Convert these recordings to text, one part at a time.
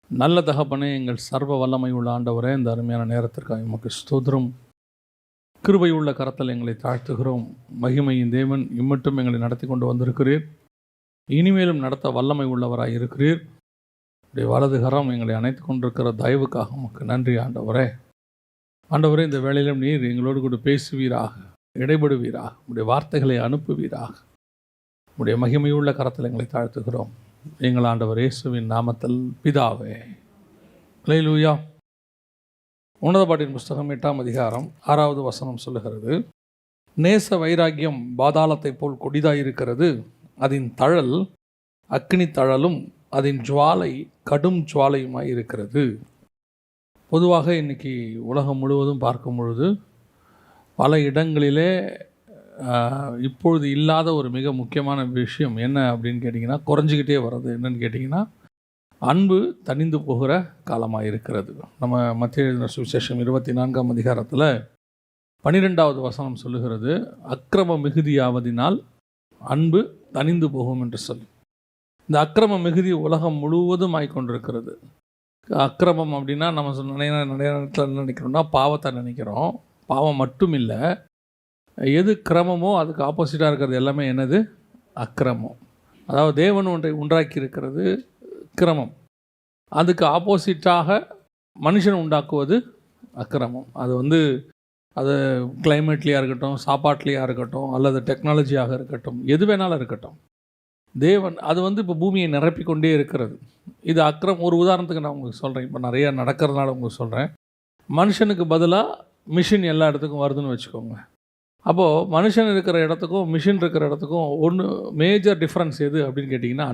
நல்ல தகப்பனே, எங்கள் சர்வ வல்லமை உள்ள ஆண்டவரே, இந்த அருமையான நேரத்திற்காக உமக்கு ஸ்தோத்திரம். கிருபை உள்ள கரத்தில் எங்களை தாழ்த்துகிறோம். மகிமையின் தேவன் இம்மட்டும் எங்களை நடத்தி கொண்டு வந்திருக்கிறீர். இனிமேலும் நடத்த வல்லமை உள்ளவராய் இருக்கிறீர். உடைய வலது கரம் எங்களை அணைத்து கொண்டிருக்கிற தயவுக்காக உமக்கு நன்றி ஆண்டவரே. ஆண்டவரே, இந்த வேளையிலும் நீர் எங்களோடு கூட பேசுவீராக, இடைபடுவீராக, உடைய வார்த்தைகளை அனுப்புவீராக. உடைய மகிமையுள்ள கரத்தில் எங்களை தாழ்த்துகிறோம். எங்கள் ஆண்டவர் இயேசுவின் நாமத்தில் பிதாவே. அல்லேலூயா. உன்னத பாட்டின் புஸ்தகம் 8ஆம் அதிகாரம் 6வது வசனம் சொல்லுகிறது, நேச வைராக்கியம் பாதாளத்தை போல் கொடிதாயிருக்கிறது, அதன் தழல் அக்கினி தழலும் அதன் ஜுவாலை கடும் ஜுவாலையுமாய் இருக்கிறது. பொதுவாக இன்றைக்கி உலகம் முழுவதும் பார்க்கும் பொழுது பல இடங்களிலே இப்பொழுது இல்லாத ஒரு மிக முக்கியமான விஷயம் என்ன அப்படின்னு கேட்டிங்கன்னா, குறைஞ்சிக்கிட்டே வர்றது என்னன்னு கேட்டிங்கன்னா, அன்பு தணிந்து போகிற காலமாக இருக்கிறது. நம்ம மத்திய எழுதின சுவிசேஷம் 24ஆம் அதிகாரத்தில் 12வது வசனம் சொல்லுகிறது, அக்கிரம மிகுதியாவதினால் அன்பு தணிந்து போகும் என்று சொல்லி. இந்த அக்கிரம மிகுதி உலகம் முழுவதும் ஆகிக்கொண்டிருக்கிறது. அக்கிரமம் அப்படின்னா நம்ம நிறைய நேரத்தில் நினைக்கிறோம்னா பாவத்தை நினைக்கிறோம். பாவம் மட்டும் இல்லை, எது கிரமமோ அதுக்கு ஆப்போசிட்டாக இருக்கிறது எல்லாமே என்னது? அக்கிரமம். அதாவது தேவன் ஒன்றை உண்டாக்கி இருக்கிறது கிரமம், அதுக்கு ஆப்போசிட்டாக மனுஷன் உண்டாக்குவது அக்கிரமம். அது கிளைமேட்லேயாக இருக்கட்டும், சாப்பாட்லேயாக இருக்கட்டும், அல்லது டெக்னாலஜியாக இருக்கட்டும், எது வேணாலும் இருக்கட்டும், தேவன் அது இப்போ பூமியை நிரப்பி கொண்டே இருக்கிறது. இது அக்கிரம். ஒரு உதாரணத்துக்கு நான் உங்களுக்கு சொல்கிறேன். இப்போ நிறையா நடக்கிறதுனால உங்களுக்கு சொல்கிறேன். மனுஷனுக்கு பதிலாக மிஷின் எல்லா இடத்துக்கும் வருதுன்னு வச்சுக்கோங்க. அப்போது மனுஷன் இருக்கிற இடத்துக்கும் மிஷின் இருக்கிற இடத்துக்கும் ஒன்று மேஜர் டிஃப்ரென்ஸ் எது அப்படின்னு கேட்டிங்கன்னா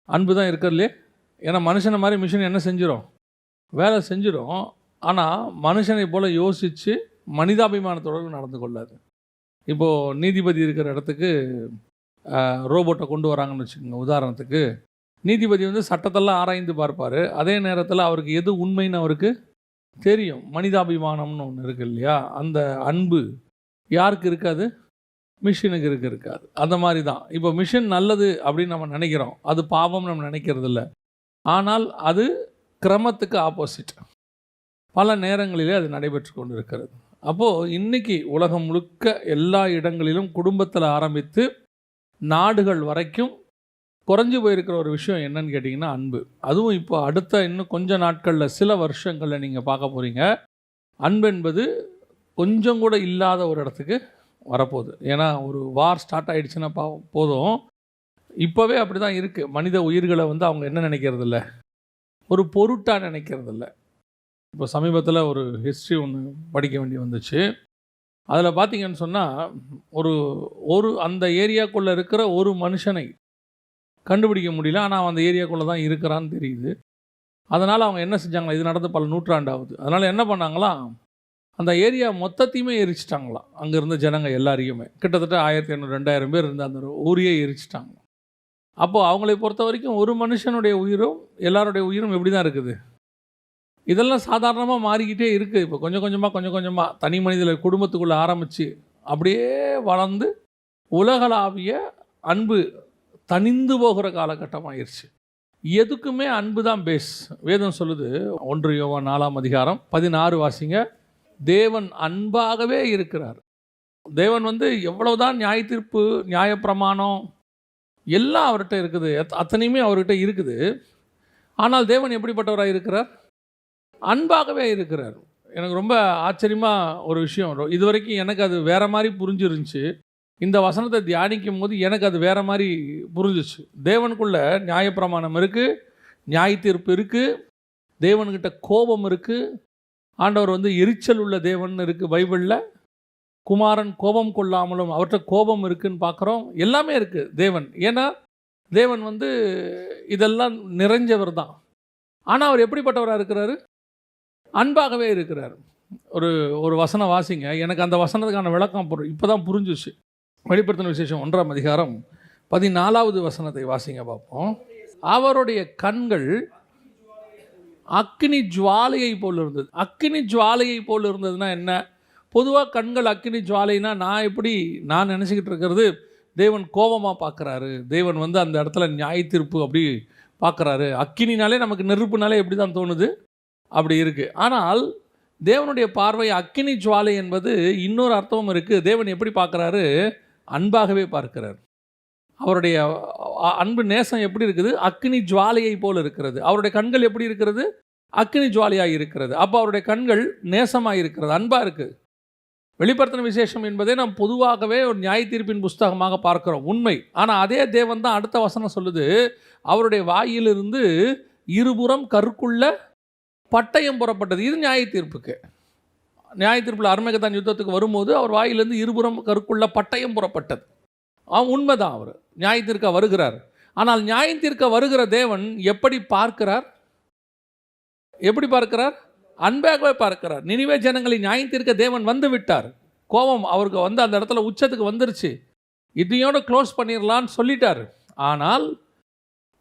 அன்பு தான் இருக்கிறதுலே. ஏன்னா மனுஷனை மாதிரி மிஷின் என்ன செஞ்சிடும்? வேலை செஞ்சிடும். ஆனால் மனுஷனை போல் யோசித்து மனிதாபிமானத்தோடு நடந்து கொள்ளாது. இப்போது நீதிபதி இருக்கிற இடத்துக்கு ரோபோட்டை கொண்டு வராங்கன்னு வச்சுக்கோங்க. உதாரணத்துக்கு நீதிபதி சட்டத்தெல்லாம் ஆராய்ந்து பார்ப்பார். அதே நேரத்தில் அவருக்கு எது உண்மைன்னு அவருக்கு தெரியும். மனிதாபிமானம்னு ஒன்று இருக்குது இல்லையா? அந்த அன்பு யாருக்கு இருக்காது? மிஷினுக்கு இருக்காது. அந்த மாதிரி தான் இப்போ மிஷின் நல்லது அப்படின்னு நம்ம நினைக்கிறோம், அது பாவம் நம்ம நினைக்கிறது இல்லை. ஆனால் அது கிரமத்துக்கு ஆப்போசிட். பல நேரங்களிலே அது நடைபெற்று கொண்டு இருக்கிறது. அப்போது இன்றைக்கி உலகம் முழுக்க எல்லா இடங்களிலும் குடும்பத்தில் ஆரம்பித்து நாடுகள் வரைக்கும் குறைஞ்சி போயிருக்கிற ஒரு விஷயம் என்னன்னு கேட்டிங்கன்னா அன்பு. அதுவும் இப்போ அடுத்த இன்னும் கொஞ்சம் நாட்களில், சில வருஷங்களில் நீங்கள் பார்க்க போகிறீங்க, அன்பு என்பது கொஞ்சம் கூட இல்லாத ஒரு இடத்துக்கு வரப்போகுது. ஏன்னா ஒரு வார் ஸ்டார்ட் ஆகிடுச்சுன்னா போதும். இப்போவே அப்படி தான் இருக்குது. மனித உயிர்களை அவங்க என்ன நினைக்கிறதில்ல, ஒரு பொருட்டாக நினைக்கிறதில்ல. இப்போ சமீபத்தில் ஒரு ஹிஸ்ட்ரி ஒன்று படிக்க வேண்டி வந்துச்சு. அதில் பார்த்திங்கன்னு சொன்னால் ஒரு அந்த ஏரியாக்குள்ளே இருக்கிற ஒரு மனுஷனை கண்டுபிடிக்க முடியல. ஆனால் அவன் அந்த ஏரியாக்குள்ளே தான் இருக்கிறான்னு தெரியுது. அதனால் அவங்க என்ன செஞ்சாங்களா, இது நடந்து பல நூற்றாண்டாகுது. அதனால் என்ன பண்ணாங்களாம், அந்த ஏரியா மொத்தத்தையுமே எரிச்சிட்டாங்களாம். அங்கே இருந்த ஜனங்க எல்லாரையுமே, கிட்டத்தட்ட 1500-2000 பேர் இருந்த அந்த ஊரையே எரிச்சிட்டாங்க. அப்போது அவங்களை பொறுத்த வரைக்கும் ஒரு மனுஷனுடைய உயிரும் எல்லாருடைய உயிரும் எப்படி தான் இருக்குது? இதெல்லாம் சாதாரணமாக மாறிக்கிட்டே இருக்குது. இப்போ கொஞ்சம் கொஞ்சமாக தனி மனிதர்கள் குடும்பத்துக்குள்ளே ஆரம்பித்து அப்படியே வளர்ந்து உலகளாவிய அன்பு தணிந்து போகிற காலகட்டம் ஆயிடுச்சு. எதுக்குமே அன்பு தான் பேஸ். வேதம் சொல்லுது, 1 யோவான் 4ஆம் அதிகாரம் 16 வாசிங்க, தேவன் அன்பாகவே இருக்கிறார். தேவன் எவ்வளவுதான் நியாய தீர்ப்பு, நியாயப்பிரமாணம் எல்லாம் அவர்கிட்ட இருக்குது, அத்தனையுமே அவர்கிட்ட இருக்குது. ஆனால் தேவன் எப்படிப்பட்டவராக இருக்கிறார்? அன்பாகவே இருக்கிறார். எனக்கு ரொம்ப ஆச்சரியமாக ஒரு விஷயம், இது வரைக்கும் எனக்கு அது வேறு மாதிரி புரிஞ்சிருந்துச்சு. இந்த வசனத்தை தியானிக்கும் போது எனக்கு அது வேறு மாதிரி புரிஞ்சிச்சு. தேவனுக்குள்ள நியாயப்பிரமாணம் இருக்குது, நியாய தீர்ப்பு இருக்குது, தேவன்கிட்ட கோபம் இருக்குது. ஆண்டவர் எரிச்சல் உள்ள தேவன் இருக்குது பைபிளில். குமாரன் கோபம் கொள்ளாமலும் அவர்கிட்ட கோபம் இருக்குதுன்னு பார்க்குறோம். எல்லாமே இருக்குது தேவன். ஏன்னா தேவன் இதெல்லாம் நிறைஞ்சவர் தான். ஆனால் அவர் எப்படிப்பட்டவராக இருக்கிறாரு? அன்பாகவே இருக்கிறார். ஒரு வசனம் வாசிங்க, எனக்கு அந்த வசனத்துக்கான விளக்கம் இப்போ தான் புரிஞ்சிச்சு. வெளிப்படுத்தின விசேஷம் 1ஆம் அதிகாரம் 14வது வசனத்தை வாசிங்க பார்ப்போம். அவருடைய கண்கள் அக்கினி ஜுவாலையை போல் இருந்தது. அக்கினி ஜுவாலையை போல் இருந்ததுன்னா என்ன? பொதுவாக கண்கள் அக்கினி ஜுவாலைனா நான் நினச்சிக்கிட்டு இருக்கிறது தேவன் கோபமாக பார்க்குறாரு, தேவன் அந்த இடத்துல நியாய தீர்ப்பு அப்படி பார்க்குறாரு. அக்கினினாலே நமக்கு நெருப்புனாலே எப்படி தான் தோணுது, அப்படி இருக்குது. ஆனால் தேவனுடைய பார்வை அக்கினி ஜுவாலை என்பது இன்னொரு அர்த்தமும் இருக்குது. தேவன் எப்படி பார்க்குறாரு? அன்பாகவே பார்க்கிறார். அவருடைய அன்பு நேசம் எப்படி இருக்குது? அக்கினி ஜுவாலையை போல் இருக்கிறது. அவருடைய கண்கள் எப்படி இருக்கிறது? அக்கினி ஜுவாலையாக இருக்கிறது. அப்போ அவருடைய கண்கள் நேசமாக இருக்கிறது, அன்பாக இருக்குது. வெளிப்படுத்தின விசேஷம் என்பதை நாம் பொதுவாகவே ஒரு நியாய தீர்ப்பின் புஸ்தகமாக பார்க்கிறோம், உண்மை. ஆனால் அதே தேவன் தான் அடுத்த வசனம் சொல்லுது, அவருடைய வாயிலிருந்து இருபுறம் கருக்குள்ள பட்டயம் புறப்பட்டது. இது நியாய தீர்ப்புக்கு. நியாய தீர்ப்பில் அர்மகதான் யுத்தத்துக்கு வரும்போது அவர் வாயிலிருந்து இருபுறம் கருக்குள்ள பட்டயம் புறப்பட்டது. உண்மைதான், அவர் நியாய தீர்க்க வருகிறார். ஆனால் நியாய தீர்க்க வருகிற தேவன் எப்படி பார்க்கிறார்? எப்படி பார்க்கிறார்? அன்பாகவே பார்க்கிறார். நினிவே ஜனங்களை நியாயம் தீர்க்க தேவன் வந்து விட்டார். கோபம் அவருக்கு வந்து அந்த இடத்துல உச்சத்துக்கு வந்துருச்சு. இதையோடு க்ளோஸ் பண்ணிடலான்னு சொல்லிட்டார். ஆனால்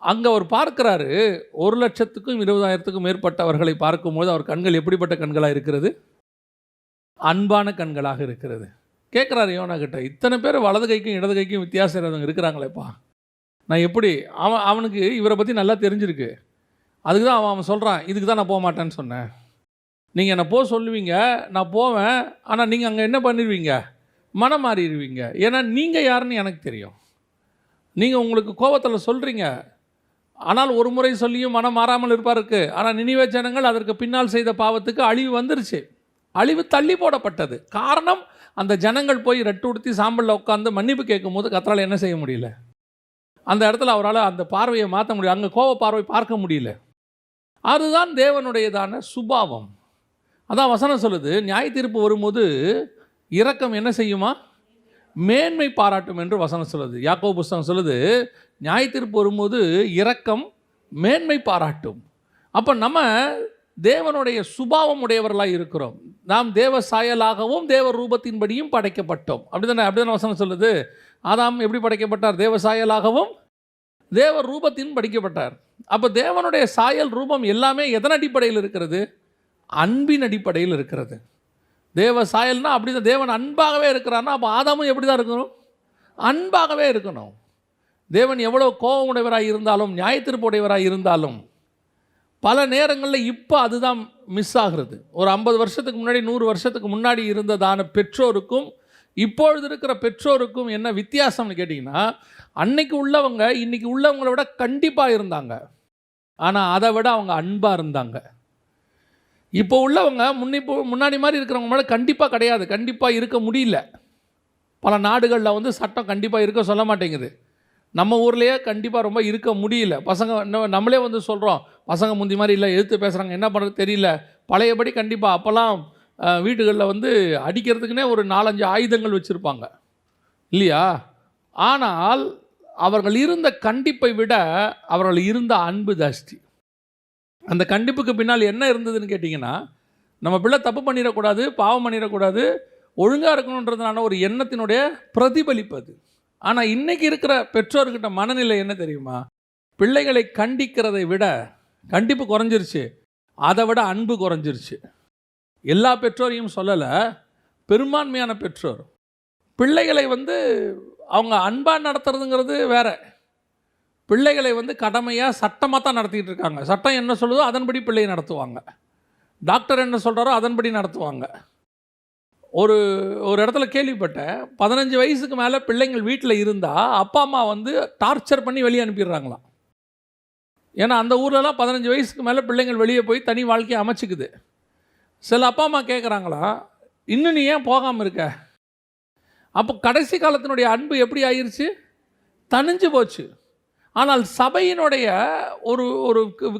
அங்கே அவர் பார்க்கிறாரு, 1,20,000க்கும் மேற்பட்டவர்களை பார்க்கும்போது அவர் கண்கள் எப்படிப்பட்ட கண்களாக இருக்கிறது? அன்பான கண்களாக இருக்கிறது. கேட்குறாரு யோனா கிட்ட, இத்தனை பேர் வலது கைக்கும் இடது கைக்கும் வித்தியாசம் இருக்கிறாங்களேப்பா, நான் எப்படி? அவனுக்கு இவரை பற்றி நல்லா தெரிஞ்சிருக்கு. அதுக்கு தான் அவன் சொல்கிறான், இதுக்கு தான் நான் போக மாட்டேன்னு சொன்னேன். நீங்கள் என்னை போக சொல்லுவீங்க, நான் போவேன். ஆனால் நீங்கள் அங்கே என்ன பண்ணிடுவீங்க? மனம் மாறிடுவீங்க. ஏன்னா நீங்கள் யாருன்னு எனக்கு தெரியும். நீங்கள் உங்களுக்கு கோபத்தில் சொல்கிறீங்க, ஆனால் ஒரு முறை சொல்லியும் மனம் மாறாமல் இருப்பாருக்கு. ஆனால் நினிவே ஜனங்கள் அதற்கு பின்னால் செய்த பாவத்துக்கு அழிவு வந்துருச்சு. அழிவு தள்ளி போடப்பட்டது. காரணம், அந்த ஜனங்கள் போய் ரெட்டு உடுத்தி சாம்பலில் உட்காந்து மன்னிப்பு கேட்கும் போது கர்த்தரால் என்ன செய்ய முடியல? அந்த இடத்துல அவரால் அந்த பார்வையை மாற்ற முடியல. அங்கே கோப பார்வை பார்க்க முடியல. அதுதான் தேவனுடையதான சுபாவம். அதான் வசனம் சொல்லுது, நியாய தீர்ப்பு வரும்போது இரக்கம் என்ன செய்யுமா? மேன்மை பாராட்டும் என்று வசனம் சொல்லுது. யாக்கோபு புஸ்தகம் சொல்லுது, நியாய தீர்ப்பு வரும்போது இரக்கம் மேன்மை பாராட்டும். அப்போ நம்ம தேவனுடைய சுபாவம் உடையவர்களாக இருக்கிறோம். நாம் தேவ சாயலாகவும் தேவ ரூபத்தின்படியும் படைக்கப்பட்டோம். அப்படிதானே வசனம் சொல்லுது. ஆதாம் எப்படி படைக்கப்பட்டார்? தேவ சாயலாகவும் தேவ ரூபத்தின் படைக்கப்பட்டார். அப்போ தேவனுடைய சாயல் ரூபம் எல்லாமே எதன் அடிப்படையில் இருக்கிறது? அன்பின் அடிப்படையில் இருக்கிறது. தேவ சாயல்னா அப்படி தான். தேவன் அன்பாகவே இருக்கிறார்னா அப்போ ஆதாமும் எப்படி தான் இருக்கணும்? அன்பாகவே இருக்கணும். தேவன் எவ்வளோ கோபம் உடையவராக இருந்தாலும், நியாயத்தீர்ப்பு உடையவராக இருந்தாலும், பல நேரங்களில் இப்போ அதுதான் மிஸ் ஆகிறது. ஒரு 50 வருஷத்துக்கு முன்னாடி, 100 வருஷத்துக்கு முன்னாடி இருந்ததான பெற்றோருக்கும் இப்பொழுது இருக்கிற பெற்றோருக்கும் என்ன வித்தியாசம்னு கேட்டிங்கன்னா, அன்னைக்கு உள்ளவங்க இன்றைக்கி உள்ளவங்கள விட கண்டிப்பாக இருந்தாங்க. ஆனால் அதை விட அவங்க அன்பாக இருந்தாங்க. இப்போ உள்ளவங்க முன்னாடி மாதிரி இருக்கிறவங்க மேலே கண்டிப்பாக கிடையாது, கண்டிப்பாக இருக்க முடியல. பல நாடுகளில் வந்து சட்டம் கண்டிப்பாக இருக்க சொல்ல மாட்டேங்குது. நம்ம ஊர்லேயே கண்டிப்பாக ரொம்ப இருக்க முடியல. பசங்க நம்மளே வந்து சொல்கிறோம், பசங்க முந்தி மாதிரி இல்லை, எதிர்த்து பேசுகிறாங்க, என்ன பண்ணுறது தெரியல. பழையபடி கண்டிப்பாக அப்போல்லாம் வீடுகளில் வந்து அடிக்கிறதுக்குன்னே ஒரு 4-5 ஆயுதங்கள் வச்சுருப்பாங்க இல்லையா? ஆனால் அவர்கள் இருந்த கண்டிப்பை விட அவர்கள் இருந்த அன்பு ஜாஸ்தி. அந்த கண்டிப்புக்கு பின்னால் என்ன இருந்ததுன்னு கேட்டிங்கன்னா, நம்ம பிள்ளை தப்பு பண்ணிடக்கூடாது, பாவம் பண்ணிடக்கூடாது, ஒழுங்காக இருக்கணுன்றதுனால ஒரு எண்ணத்தினுடைய பிரதிபலிப்பு அது. ஆனால் இன்றைக்கி இருக்கிற பெற்றோர்கிட்ட மனநிலை என்ன தெரியுமா? பிள்ளைகளை கண்டிக்கிறதை விட கண்டிப்பு குறைஞ்சிருச்சு, அதை விட அன்பு குறைஞ்சிருச்சு. எல்லா பெற்றோரையும் சொல்லலை, பெரும்பான்மையான பெற்றோர் பிள்ளைகளை வந்து அவங்க அன்பாக நடத்துறதுங்கிறது வேற. பிள்ளைகளை வந்து கடமையாக சட்டமாக தான் நடத்திக்கிட்டு இருக்காங்க. சட்டம் என்ன சொல்லுதோ அதன்படி பிள்ளையை நடத்துவாங்க. டாக்டர் என்ன சொல்கிறாரோ அதன்படி நடத்துவாங்க. ஒரு இடத்துல கேள்விப்பட்டேன், 15 வயசுக்கு மேலே பிள்ளைங்கள் வீட்டில் இருந்தால் அப்பா அம்மா வந்து டார்ச்சர் பண்ணி வெளியே அனுப்பிடுறாங்களாம். ஏன்னா அந்த ஊர்லலாம் 15 வயசுக்கு மேலே பிள்ளைங்கள் வெளியே போய் தனி வாழ்க்கையை அமைச்சிக்குது. சில அப்பா அம்மா கேட்குறாங்களா, இன்னும் நீ ஏன் போகாமல் இருக்க? அப்போ கடைசி காலத்தினுடைய அன்பு எப்படி ஆயிடுச்சு? தனிஞ்சு போச்சு. ஆனால் சபையினுடைய ஒரு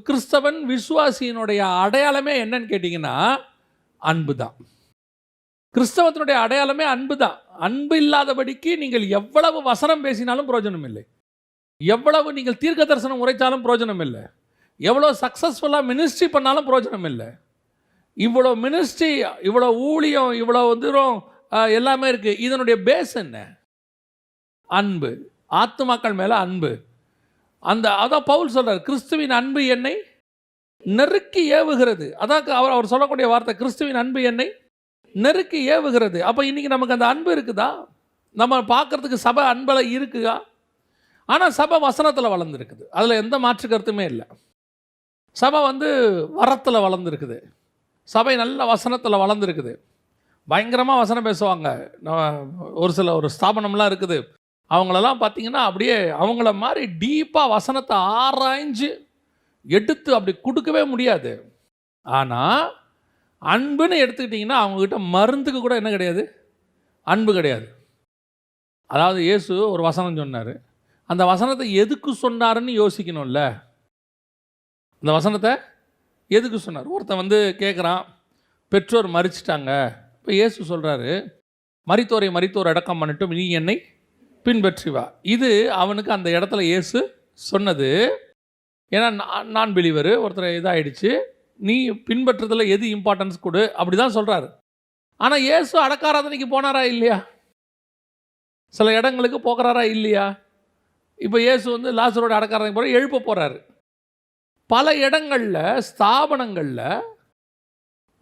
கிறிஸ்தவன் விசுவாசியினுடைய அடையாளமே என்னன்னு கேட்டிங்கன்னா அன்பு தான். கிறிஸ்தவத்தினுடைய அடையாளமே அன்பு தான். அன்பு இல்லாதபடிக்கு நீங்கள் எவ்வளவு வசனம் பேசினாலும் பிரயோஜனம் இல்லை, எவ்வளவு நீங்கள் தீர்க்க தரிசனம் உரைத்தாலும் பிரயோஜனம் இல்லை, எவ்வளோ சக்ஸஸ்ஃபுல்லாக மினிஸ்ட்ரி பண்ணாலும் பிரயோஜனம் இல்லை. இவ்வளோ மினிஸ்ட்ரி, இவ்வளோ ஊழியம், இவ்வளோ தூரம் எல்லாமே இருக்குது. இதனுடைய பேஸ் என்ன? அன்பு. ஆத்துமாக்கள் மேலே அன்பு. அதான் பவுல் சொல்கிறார், கிறிஸ்துவின் அன்பு என்னை நெருக்கி ஏவுகிறது. அதான் அவர் சொல்லக்கூடிய வார்த்தை, கிறிஸ்துவின் அன்பு என்னை நெருக்கி ஏவுகிறது. அப்போ இன்றைக்கி நமக்கு அந்த அன்பு இருக்குதா? நம்ம பார்க்குறதுக்கு சபை அன்பில் இருக்குதா? ஆனால் சபை வசனத்தில் வளர்ந்துருக்குது, அதில் எந்த மாற்று கருத்துமே இல்லை. சபை வரத்தில் வளர்ந்துருக்குது, சபை நல்ல வசனத்தில் வளர்ந்துருக்குது, பயங்கரமாக வசனம் பேசுவாங்க. ஒரு ஸ்தாபனம்லாம் இருக்குது, அவங்களெல்லாம் பார்த்திங்கன்னா அப்படியே அவங்கள மாதிரி டீப்பாக வசனத்தை ஆராய்ஞ்சு எடுத்து அப்படி கொடுக்கவே முடியாது. ஆனால் அன்புன்னு எடுத்துக்கிட்டிங்கன்னா அவங்கக்கிட்ட மருந்துக்கு கூட என்ன கிடையாது, அன்பு கிடையாது. அதாவது இயேசு ஒரு வசனம் சொன்னார், அந்த வசனத்தை எதுக்கு சொன்னாருன்னு யோசிக்கணும்ல. அந்த வசனத்தை எதுக்கு சொன்னார்? ஒருத்தன் கேட்குறான், பெற்றோர் மரிச்சிட்டாங்க. இப்போ இயேசு சொல்கிறாரு, மரித்தோர் அடக்கம் பண்ணட்டும், நீ என்னை பின்பற்றி வா. இது அவனுக்கு அந்த இடத்துல இயேசு சொன்னது. ஏன்னா நான் பிலீவர் ஒருத்தர் இதாகிடுச்சு, நீ பின்பற்றுறதுல எது இம்பார்ட்டன்ஸ் கொடு, அப்படி தான் சொல்கிறாரு. ஆனால் இயேசு அடக்காராதனைக்கு போனாரா இல்லையா? சில இடங்களுக்கு போகிறாரா இல்லையா? இப்போ இயேசு லாசரோட அடக்காராதனைக்கு போகிற எழுப்ப போகிறாரு. பல இடங்களில் ஸ்தாபனங்களில்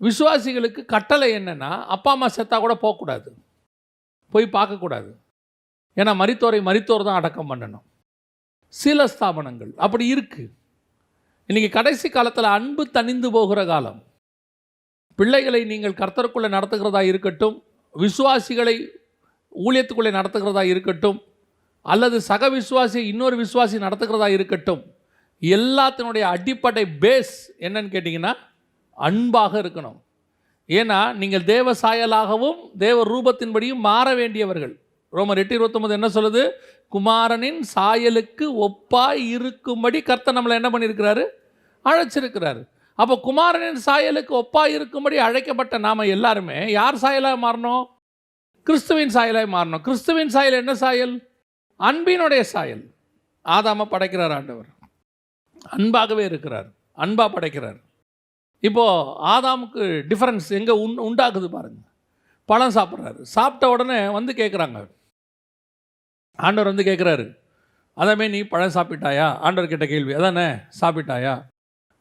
விசுவாசிகளுக்கு கட்டளை என்னென்னா, அப்பா அம்மா செத்தா கூட போகக்கூடாது, போய் பார்க்கக்கூடாது. ஏன்னா மரித்தோர் தான் அடக்கம் பண்ணணும். சில ஸ்தாபனங்கள் அப்படி இருக்குது. இன்றைக்கி கடைசி காலத்தில் அன்பு தணிந்து போகிற காலம். பிள்ளைகளை நீங்கள் கர்த்தருக்குள்ளே நடத்துகிறதா இருக்கட்டும், விசுவாசிகளை ஊழியத்துக்குள்ளே நடத்துகிறதா இருக்கட்டும், அல்லது சக விசுவாசி இன்னொரு விசுவாசி நடத்துகிறதா இருக்கட்டும், எல்லாத்தினுடைய அடிப்படை பேஸ் என்னன்னு கேட்டிங்கன்னா அன்பாக இருக்கணும். ஏன்னா நீங்கள் தேவ சாயலாகவும் தேவ ரூபத்தின்படியும் மாற வேண்டியவர்கள். ரோமர் 8:29 என்ன சொல்லுது? குமாரனின் சாயலுக்கு ஒப்பாய் இருக்கும்படி கர்த்தர் நம்மளை என்ன பண்ணியிருக்கிறாரு? அழைச்சிருக்கிறாரு. அப்போ குமாரனின் சாயலுக்கு ஒப்பாய் இருக்கும்படி அழைக்கப்பட்ட நாம் எல்லாருமே யார் சாயலாக மாறணும்? கிறிஸ்துவின் சாயலாக மாறணும். கிறிஸ்துவின் சாயல் என்ன சாயல்? அன்பினுடைய சாயல். ஆதாம படைக்கிறார் ஆண்டவர், அன்பாகவே இருக்கிறார், அன்பாக படைக்கிறார். இப்போது ஆதாமுக்கு டிஃப்ரென்ஸ் எங்கே உண்டாக்குது பாருங்கள். பழம் சாப்பிட்றாரு, சாப்பிட்ட உடனே கேட்குறாங்க, ஆண்டவர் கேட்குறாரு, அதாமே நீ பழம் சாப்பிட்டாயா? ஆண்டவர் கேட்ட கேள்வி அதானே, சாப்பிட்டாயா?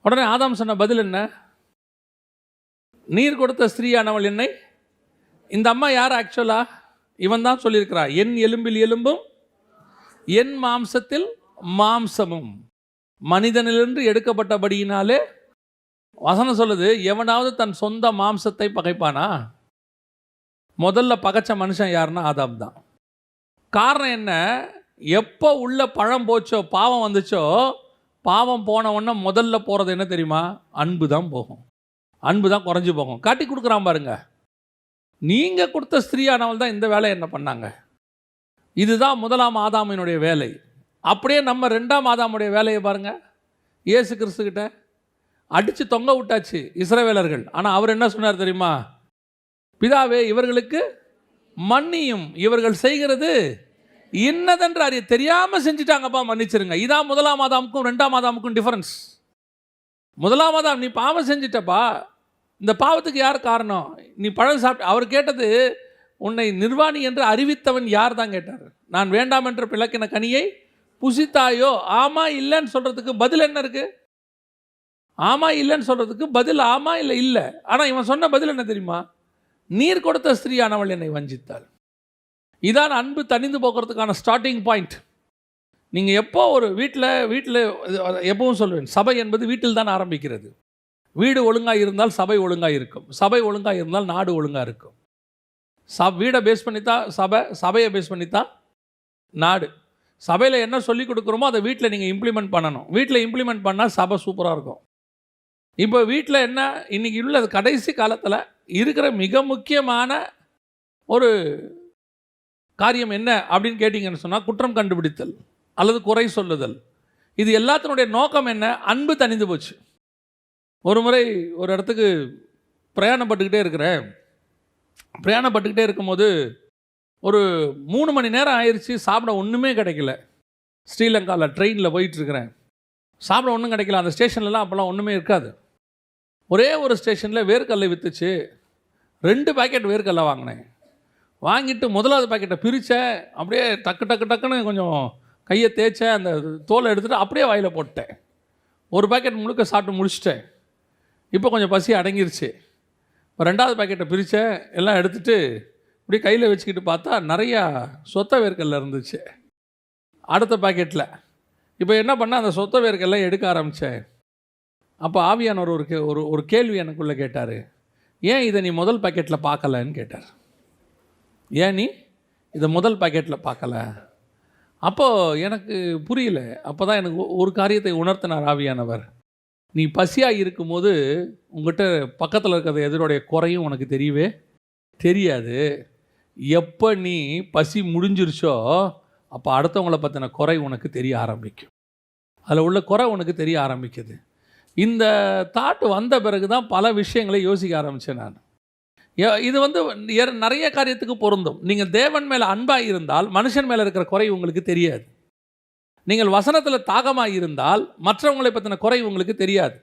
உடனே ஆதாம் சொன்ன பதில் என்ன? நீர் கொடுத்த ஸ்திரீயானவள் என்னை, இந்த அம்மா யார் ஆக்சுவலா? இவன் தான் சொல்லியிருக்கிறா, என் எலும்பில் எலும்பும் என் மாம்சத்தில் மாம்சமும் மனிதனிலிருந்து எடுக்கப்பட்டபடியினாலே. வசனம் சொல்லுது, எவனாவது தன் சொந்த மாம்சத்தை பகைப்பானா? முதல்ல பகைச்ச மனுஷன் யாருன்னா ஆதாம் தான். காரணம் என்ன? எப்போ உள்ள பழம் போச்சோ, பாவம் வந்துச்சோ, பாவம் போன உடனே முதல்ல போகிறது என்ன தெரியுமா? அன்பு தான் போகும், அன்பு தான் குறைஞ்சி போகும். காட்டி கொடுக்குறான் பாருங்க. நீங்கள் கொடுத்த ஸ்திரீயானவள் தான் இந்த வேலையை என்ன பண்ணாங்க? இதுதான் முதலாம் ஆதாமினுடைய வேலை. அப்படியே நம்ம 2ஆம் ஆதாமுடைய வேலையை பாருங்கள். இயேசு கிறிஸ்துக்கிட்ட அடித்து தொங்க விட்டாச்சு இஸ்ரவேலர்கள். ஆனால் அவர் என்ன சொன்னார் தெரியுமா? பிதாவே இவர்களுக்கு மன்னியும், இவர்கள் செய்கிறது இன்னதென்று அறிய தெரியாமல் செஞ்சுட்டாங்கப்பா, மன்னிச்சிருங்க. இதான் முதலாம் ஆதாமுக்கும் 2ஆம் ஆதாமுக்கும் டிஃபரன்ஸ். முதலாம் ஆதாம், நீ பாவம் செஞ்சிட்டப்பா, இந்த பாவத்துக்கு யார் காரணம்? நீ பழம் சாப்பிட்டு. அவர் கேட்டது, உன்னை நிர்வாணி என்று அறிவித்தவன் யார் தான் கேட்டார். நான் வேண்டாம் என்ற பிளக்கின கனியை புசித்தாயோ? ஆமா இல்லைன்னு சொல்கிறதுக்கு பதில் என்ன இருக்குது? ஆமா இல்லைன்னு சொல்கிறதுக்கு பதில் ஆமா இல்லை இல்லை. ஆனால் இவன் சொன்ன பதில் என்ன தெரியுமா? நீர் கொடுத்த ஸ்திரீயானவள் என்னை வஞ்சித்தாள். இதான் அன்பு தணிந்து போகிறதுக்கான ஸ்டார்டிங் பாயிண்ட். நீங்கள் எப்போ ஒரு வீட்டில் எப்பவும் சொல்லுவேன், சபை என்பது வீட்டில் தான் ஆரம்பிக்கிறது. வீடு ஒழுங்காக இருந்தால் சபை ஒழுங்காக இருக்கும், சபை ஒழுங்காக இருந்தால் நாடு ஒழுங்காக இருக்கும். வீடை பேஸ் பண்ணித்தான் சபை, சபையை பேஸ் பண்ணித்தான் நாடு. சபையில் என்ன சொல்லிக் கொடுக்குறோமோ அதை வீட்டில் நீங்கள் இம்ப்ளிமெண்ட் பண்ணணும். வீட்டில் இம்ப்ளிமெண்ட் பண்ணால் சபை சூப்பராக இருக்கும். இப்போ வீட்டில் என்ன இன்றைக்கி உள்ள கடைசி காலத்தில் இருக்கிற மிக முக்கியமான ஒரு காரியம் என்ன அப்படின்னு கேட்டிங்கன்னு சொன்னால், குற்றம் கண்டுபிடித்தல் அல்லது குறை சொல்லுதல். இது எல்லாத்தினுடைய நோக்கம் என்ன? அன்பு தணிந்து போச்சு. ஒரு முறை ஒரு இடத்துக்கு பிரயாணப்பட்டுக்கிட்டே இருக்கும்போது ஒரு 3 மணி நேரம் ஆயிடுச்சு, சாப்பிட ஒன்றுமே கிடைக்கல. ஸ்ரீலங்காவில் ட்ரெயினில் போயிட்டுருக்கிறேன், சாப்பிட ஒன்றும் கிடைக்கல. அந்த ஸ்டேஷன்லலாம் அப்போல்லாம் ஒன்றுமே இருக்காது. ஒரே ஒரு ஸ்டேஷனில் வேர்க்கடலை விற்றுச்சு. 2 பாக்கெட் வேர்க்கடலை வாங்கினேன். வாங்கிட்டு முதலாவது பாக்கெட்டை பிரித்தேன். அப்படியே டக்குன்னு கொஞ்சம் கையை தேய்ச்சேன், அந்த தோலை எடுத்துகிட்டு அப்படியே வாயில் போட்டேன். ஒரு பாக்கெட் முழுக்க சாப்பிட்டு முடிச்சிட்டேன். இப்போ கொஞ்சம் பசி அடங்கிருச்சு. இப்போ 2வது பாக்கெட்டை பிரித்தேன், எல்லாம் எடுத்துகிட்டு இப்படி கையில் வச்சுக்கிட்டு பார்த்தா நிறையா சொத்த வேர்க்கடலை இருந்துச்சு. அடுத்த பாக்கெட்டில். இப்போ என்ன பண்ண, அந்த சொத்த வேர்க்கெல்லாம் எடுக்க ஆரம்பித்தேன். அப்போ ஆவியானவர் ஒரு கேள்வி எனக்குள்ளே கேட்டார். ஏன் இதை நீ முதல் பாக்கெட்டில் பார்க்கலன்னு கேட்டார். ஏன் நீ இதை முதல் பாக்கெட்டில் பார்க்கல? அப்போது எனக்கு புரியல. அப்போ தான் எனக்கு ஒரு காரியத்தை உணர்த்தினார் ஆவியானவர். நீ பசியாக இருக்கும்போது உங்கள்கிட்ட பக்கத்தில் இருக்கிற எதிரோடைய குறையும் உனக்கு தெரியவே தெரியாது. எப்போ நீ பசி முடிஞ்சிருச்சோ அப்போ அடுத்தவங்களை பற்றின குறை உனக்கு தெரிய ஆரம்பிக்கும். அதில் உள்ள குறை உனக்கு தெரிய ஆரம்பிக்குது. இந்த தாட் வந்த பிறகு தான் பல விஷயங்களை யோசிக்க ஆரம்பித்தேன் நான். இது நிறைய காரியத்துக்கு பொருந்தும். நீங்கள் தேவன் மேலே அன்பாக இருந்தால் மனுஷன் மேலே இருக்கிற குறை உங்களுக்கு தெரியாது. நீங்கள் வசனத்தில் தாகமாக இருந்தால் மற்றவங்களை பற்றின குறை உங்களுக்கு தெரியாது.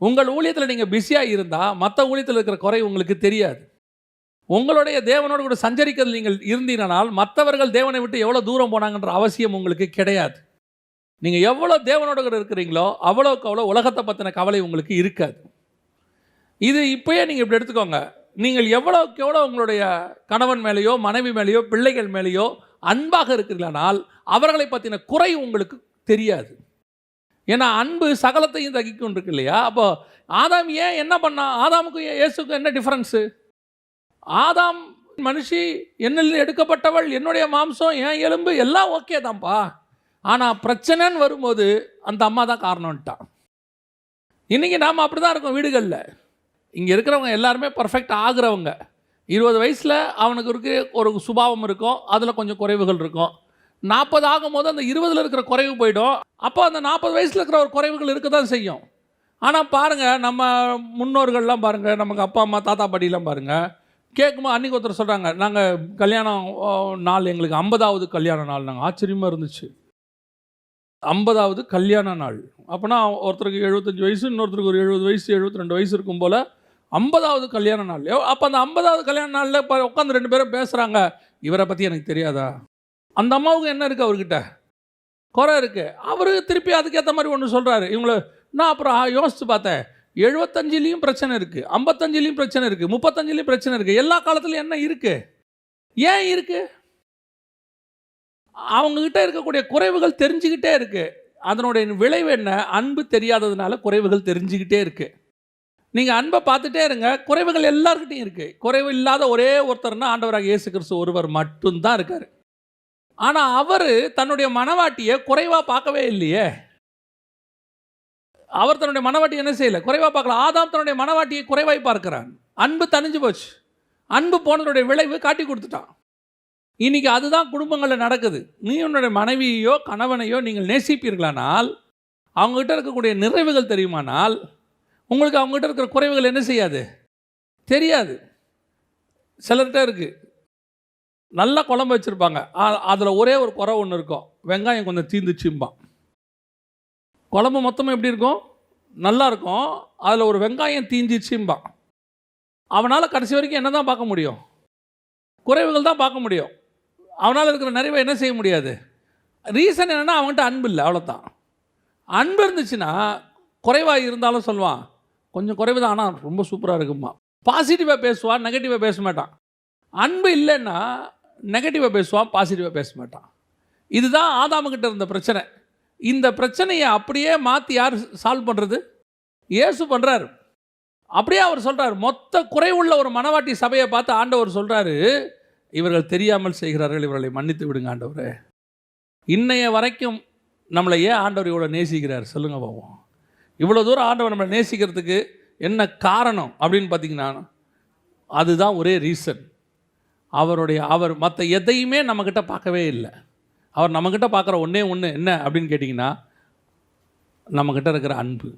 உங்கள் ஊழியத்தில் நீங்கள் பிஸியாக இருந்தால் மற்ற ஊழியத்தில் இருக்கிற குறை உங்களுக்கு தெரியாது. உங்களுடைய தேவனோடு கூட சஞ்சரிக்கிறது நீங்கள் இருந்தீங்கனால் மற்றவர்கள் தேவனை விட்டு எவ்வளோ தூரம் போனாங்கன்ற அவசியம் உங்களுக்கு கிடையாது. நீங்கள் எவ்வளோ தேவனோடு கூட இருக்கிறீங்களோ அவ்வளோக்கு அவ்வளோ உலகத்தை பற்றின கவலை உங்களுக்கு இருக்காது. இது இப்போயே நீங்கள் இப்படி எடுத்துக்கோங்க. நீங்கள் எவ்வளோக்கு எவ்வளோ உங்களுடைய கணவன் மேலேயோ மனைவி மேலேயோ பிள்ளைகள் மேலேயோ அன்பாக இருக்கிறீர்களானால் அவர்களை பற்றின குறை உங்களுக்கு தெரியாது. ஏன்னா அன்பு சகலத்தையும் தகிக்கும் இருக்கு இல்லையா? அப்போ ஆதாம் ஏன் என்ன பண்ணான்? ஆதாமுக்கும் இயேசுக்கும் என்ன டிஃப்ரென்ஸு? ஆதாம் மனுஷி, என்னில் எடுக்கப்பட்டவள், என்னுடைய மாம்சம், என் எலும்பு எல்லாம் ஓகே தான்ப்பா. ஆனால் பிரச்சனைன்னு வரும்போது அந்த அம்மா தான் காரணம்ட்டான். இன்றைக்கி நாம் அப்படி தான் இருக்கோம் வீடுகளில். இங்கே இருக்கிறவங்க எல்லாருமே பர்ஃபெக்ட் ஆகிறவங்க. 20 வயசில் அவனுக்கு ஒரு சுபாவம் இருக்கும், அதில் கொஞ்சம் குறைவுகள் இருக்கும். 40 ஆகும்போது அந்த 20 இருக்கிற குறைவு போயிடும். அப்போ அந்த 40 வயசில் இருக்கிற ஒரு குறைவுகள் இருக்க தான் செய்யும். ஆனால் பாருங்கள், நம்ம முன்னோர்கள்லாம் பாருங்கள், நமக்கு அப்பா அம்மா தாத்தா பாட்டிலாம் பாருங்கள், கேட்கும்போது அன்றைக்கி ஒருத்தர் சொல்கிறாங்க, நாங்கள் கல்யாணம் நாள் எங்களுக்கு 50வது கல்யாண நாள். நாங்கள் ஆச்சரியமாக இருந்துச்சு. 50வது கல்யாண நாள் அப்போனா ஒருத்தருக்கு 75 வயசு, இன்னொருத்தருக்கு ஒரு 70 வயசு 72 வயசு இருக்கும் போல் 50வது கல்யாண நாள். அப்போ அந்த 50வது கல்யாண நாளில் இப்போ உட்காந்து 2 பேரும் பேசுகிறாங்க, இவரை பற்றி எனக்கு தெரியாதா? அந்த அம்மாவுக்கு என்ன இருக்குது, அவர்கிட்ட குறை இருக்குது. அவர் திருப்பி அதுக்கேற்ற மாதிரி ஒன்று சொல்கிறாரு. இவங்களை நான் அப்புறம் யோசித்து பார்த்தேன், 75லேயும் பிரச்சனை இருக்குது, 55லேயும் பிரச்சனை இருக்குது, 35லேயும் பிரச்சனை இருக்குது. எல்லா காலத்துலையும் என்ன இருக்குது? ஏன் இருக்குது? அவங்கக்கிட்ட இருக்கக்கூடிய குறைவுகள் தெரிஞ்சுக்கிட்டே இருக்குது. அதனுடைய விளைவு என்ன? அன்பு தெரியாததுனால குறைவுகள் தெரிஞ்சுக்கிட்டே இருக்குது. நீங்கள் அன்பை பார்த்துட்டே இருங்க, குறைவுகள் எல்லாருக்கிட்டையும் இருக்குது. குறைவு இல்லாத ஒரே ஒருத்தர்னா ஆண்டவராக இயேசு கிறிஸ்து ஒருவர் மட்டும்தான் இருக்கார். ஆனால் அவர் தன்னுடைய மனவாட்டியை குறைவாக பார்க்கவே இல்லையே. அவர் தன்னுடைய மனவாட்டி என்ன செய்யலை? குறைவாக பார்க்கல. ஆதாம் தன்னுடைய மனவாட்டியை குறைவாய் பார்க்கிறான். அன்பு தணிஞ்சு போச்சு. அன்பு போனதுடைய விளைவு காட்டி கொடுத்துட்டான். இன்றைக்கி அதுதான் குடும்பங்களில் நடக்குது. நீ உன்னுடைய மனைவியோ கணவனையோ நீங்கள் நேசிப்பீர்களானால், அவங்ககிட்ட இருக்கக்கூடிய நிறைவுகள் தெரியுமானால், உங்களுக்கு அவங்ககிட்ட இருக்கிற குறைவுகள் என்ன செய்யாது? தெரியாது. சிலர்கிட்ட இருக்குது, நல்லா குழம்பு வச்சுருப்பாங்க, அதில் ஒரே ஒரு குறை ஒன்று இருக்கும், வெங்காயம் கொஞ்சம் தீந்துச்சும்பான். குழம்பு மொத்தமாக எப்படி இருக்கும்? நல்லா இருக்கும், அதில் ஒரு வெங்காயம் தீஞ்சிச்சும்பான். அவனால் கடைசி வரைக்கும் என்ன தான் பார்க்க முடியும்? குறைவுகள் தான் பார்க்க முடியும். அவனால் இருக்கிற நிறைவை என்ன செய்ய முடியாது. ரீசன் என்னென்னா அவன்கிட்ட அன்பு இல்லை, அவ்வளோதான். அன்பு இருந்துச்சுன்னா குறைவாக இருந்தாலும் சொல்லுவான், கொஞ்சம் குறைவு தான், ஆனால் ரொம்ப சூப்பராக இருக்குமா. பாசிட்டிவாக பேசுவான், நெகட்டிவாக பேச மாட்டான். அன்பு இல்லைன்னா நெகட்டிவாக பேசுவான், பாசிட்டிவாக பேச மாட்டான். இதுதான் ஆதாமுக்கிட்ட இருந்த பிரச்சனை. இந்த பிரச்சனையை அப்படியே மாற்றி யார் சால்வ் பண்ணுறது? இயேசு பண்ணுறாரு. அப்படியே அவர் சொல்கிறார். மொத்த குறைவுள்ள ஒரு மனவாட்டி சபையை பார்த்து ஆண்டவர் சொல்கிறாரு, இவர்கள் தெரியாமல் செய்கிறார்கள், இவர்களை மன்னித்து விடுங்க ஆண்டவரே. இன்னைய வரைக்கும் நம்மளை ஏன் ஆண்டவர் இவ்வளோ நேசிக்கிறார் சொல்லுங்க பாப்போம். இவ்வளோ தூரம் ஆண்டவர் நம்மளை நேசிக்கிறதுக்கு என்ன காரணம் அப்படின்னு பார்த்தீங்கன்னா, அதுதான் ஒரே ரீசன். அவர் மற்ற எதையுமே நம்மக்கிட்ட பார்க்கவே இல்லை. அவர் நம்மக்கிட்ட பார்க்குற ஒன்றே ஒன்று என்ன அப்படின்னு கேட்டிங்கன்னா, நம்மக்கிட்ட இருக்கிற அன்பு.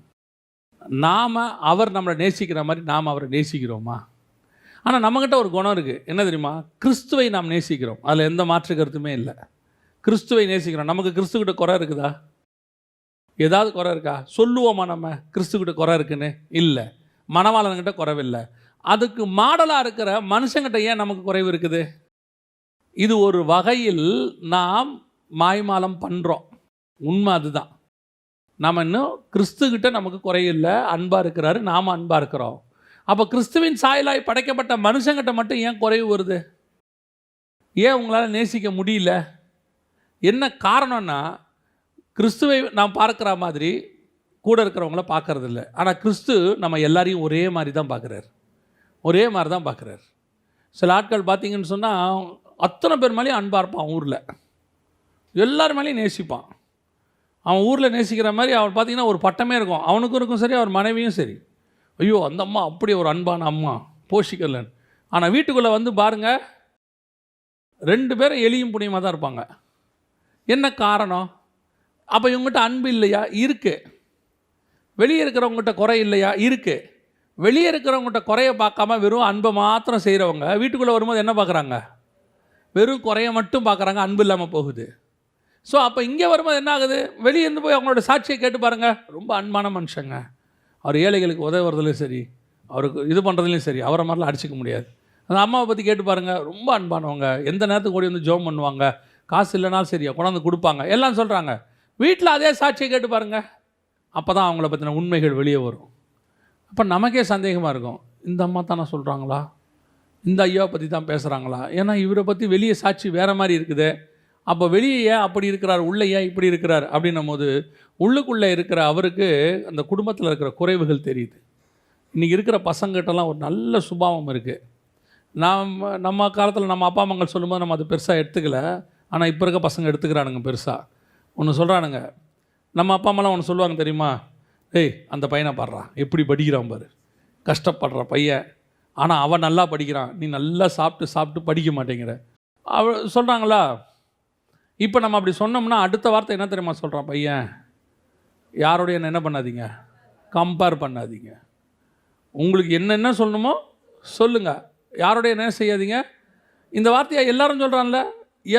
அவர் நம்மளை நேசிக்கிற மாதிரி நாம் அவரை நேசிக்கிறோமா? ஆனால் நம்மக்கிட்ட ஒரு குணம் இருக்குது, என்ன தெரியுமா? கிறிஸ்துவை நாம் நேசிக்கிறோம். அதில் எந்த மாற்று கருத்துமே இல்லை. கிறிஸ்துவை நேசிக்கிறோம். நமக்கு கிறிஸ்துக்கிட்ட குறை இருக்குதா? ஏதாவது குறை இருக்கா? சொல்லுவோமா நம்ம கிறிஸ்துக்கிட்ட குறை இருக்குன்னு? இல்லை. மணவாளன்கிட்ட குறைவில்லை. அதுக்கு மாடலாக இருக்கிற மனுஷங்கிட்ட ஏன் நமக்கு குறைவு இருக்குது? இது ஒரு வகையில் நாம் மாய்மாலம் பண்ணுறோம். உண்மை அதுதான். நாம் இன்னும் கிறிஸ்துக்கிட்ட நமக்கு குறையில்லை, அன்பாக இருக்கிறாரு, நாம் அன்பாக இருக்கிறோம். அப்போ கிறிஸ்துவின் சாயலாய் படைக்கப்பட்ட மனுஷங்கிட்ட மட்டும் ஏன் குறைவு வருது? ஏன் உங்களால் நேசிக்க முடியல? என்ன காரணம்னா, கிறிஸ்துவை நாம் பார்க்குற மாதிரி கூட இருக்கிறவங்கள பார்க்கறதில்ல. ஆனால் கிறிஸ்து நம்ம எல்லாரையும் ஒரே மாதிரி தான் பார்க்குறாரு. ஒரே மாதிரி தான் பார்க்குறாரு. சில ஆட்கள் பார்த்தீங்கன்னு சொன்னால் அத்தனை பேர் மேலேயும் அன்பாக இருப்பான். ஊரில் எல்லார் மேலேயும் நேசிப்பான். அவன் ஊரில் நேசிக்கிற மாதிரி அவன் பார்த்தீங்கன்னா ஒரு பட்டமே இருக்கும். அவனுக்கும் இருக்கும் சரி, அவர் மனைவியும் சரி. ஐயோ அந்த அம்மா அப்படி ஒரு அன்பான அம்மா போஷிக்கலன்னு. ஆனால் வீட்டுக்குள்ளே வந்து பாருங்கள், 2 பேரும் எலியும் புனியமாக தான் இருப்பாங்க. என்ன காரணம்? அப்போ இவங்ககிட்ட அன்பு இல்லையா? இருக்குது. வெளியே இருக்கிறவங்ககிட்ட குறை இல்லையா? இருக்குது. வெளியே இருக்கிறவங்ககிட்ட குறைய பார்க்காம வெறும் அன்பை மாத்திரம் செய்கிறவங்க வீட்டுக்குள்ளே வரும்போது என்ன பார்க்குறாங்க? வெறும் குறைய மட்டும் பார்க்குறாங்க, அன்பு இல்லாமல் போகுது. ஸோ அப்போ இங்கே வரும்போது என்ன ஆகுது? வெளியே இருந்து போய் அவங்களோட சாட்சியை கேட்டு பாருங்கள். ரொம்ப அன்பான மனுஷங்க, அவர் ஏழைகளுக்கு உதவுறதுலையும் சரி, அவருக்கு இது பண்ணுறதுலையும் சரி, அவரை மாதிரிலாம் அடிச்சிக்க முடியாது. அந்த அம்மாவை பற்றி கேட்டு பாருங்கள், ரொம்ப அன்பானவங்க, எந்த நேரத்துக்கு ஓடி வந்து ஜோம் பண்ணுவாங்க, காசு இல்லைனாலும் சரியா கொண்டாந்து கொடுப்பாங்க, எல்லாம் சொல்கிறாங்க. வீட்டில் அதே சாட்சியை கேட்டு பாருங்கள். அப்போ தான் அவங்கள பற்றின உண்மைகள் வெளியே வரும். அப்போ நமக்கே சந்தேகமாக இருக்கும், இந்த அம்மா தானே சொல்கிறாங்களா, இந்த ஐயாவை பற்றி தான் பேசுகிறாங்களா? ஏன்னா இவரை பற்றி வெளியே சாட்சி வேறு மாதிரி இருக்குது. அப்போ வெளியே ஏன் அப்படி இருக்கிறார், உள்ளே ஏன் இப்படி இருக்கிறார் அப்படின்னும் போது உள்ளுக்குள்ளே இருக்கிற அவருக்கு அந்த குடும்பத்தில் இருக்கிற குறைவுகள் தெரியுது. இன்றைக்கி இருக்கிற பசங்கிட்டலாம் ஒரு நல்ல சுபாவம் இருக்குது. நம்ம காலத்தில் நம்ம அப்பா அம்மாங்கள் சொல்லும்போது நம்ம அது பெருசாக எடுத்துக்கல. ஆனால் இப்போ இருக்க பசங்க எடுத்துக்கிறானுங்க பெருசாக. ஒன்று சொல்கிறானுங்க, நம்ம அப்பா அம்மாலாம் ஒன்று சொல்லுவாங்க தெரியுமா? ஏய் அந்த பையனை பாடுறான், எப்படி படிக்கிறான் பாரு, கஷ்டப்படுற பையன், ஆனால் அவன் நல்லா படிக்கிறான், நீ நல்லா சாப்பிட்டு படிக்க மாட்டேங்கிற சொல்கிறாங்களா? இப்போ நம்ம அப்படி சொன்னோம்னா அடுத்த வார்த்தை என்ன தெரியுமா சொல்கிறான் பையன்? யாரோடைய என்ன பண்ணாதீங்க, கம்பேர் பண்ணாதீங்க. உங்களுக்கு என்னென்ன சொல்லணுமோ சொல்லுங்கள், யாரோடைய என்ன செய்யாதீங்க. இந்த வார்த்தையை எல்லாரும் சொல்கிறான்ல,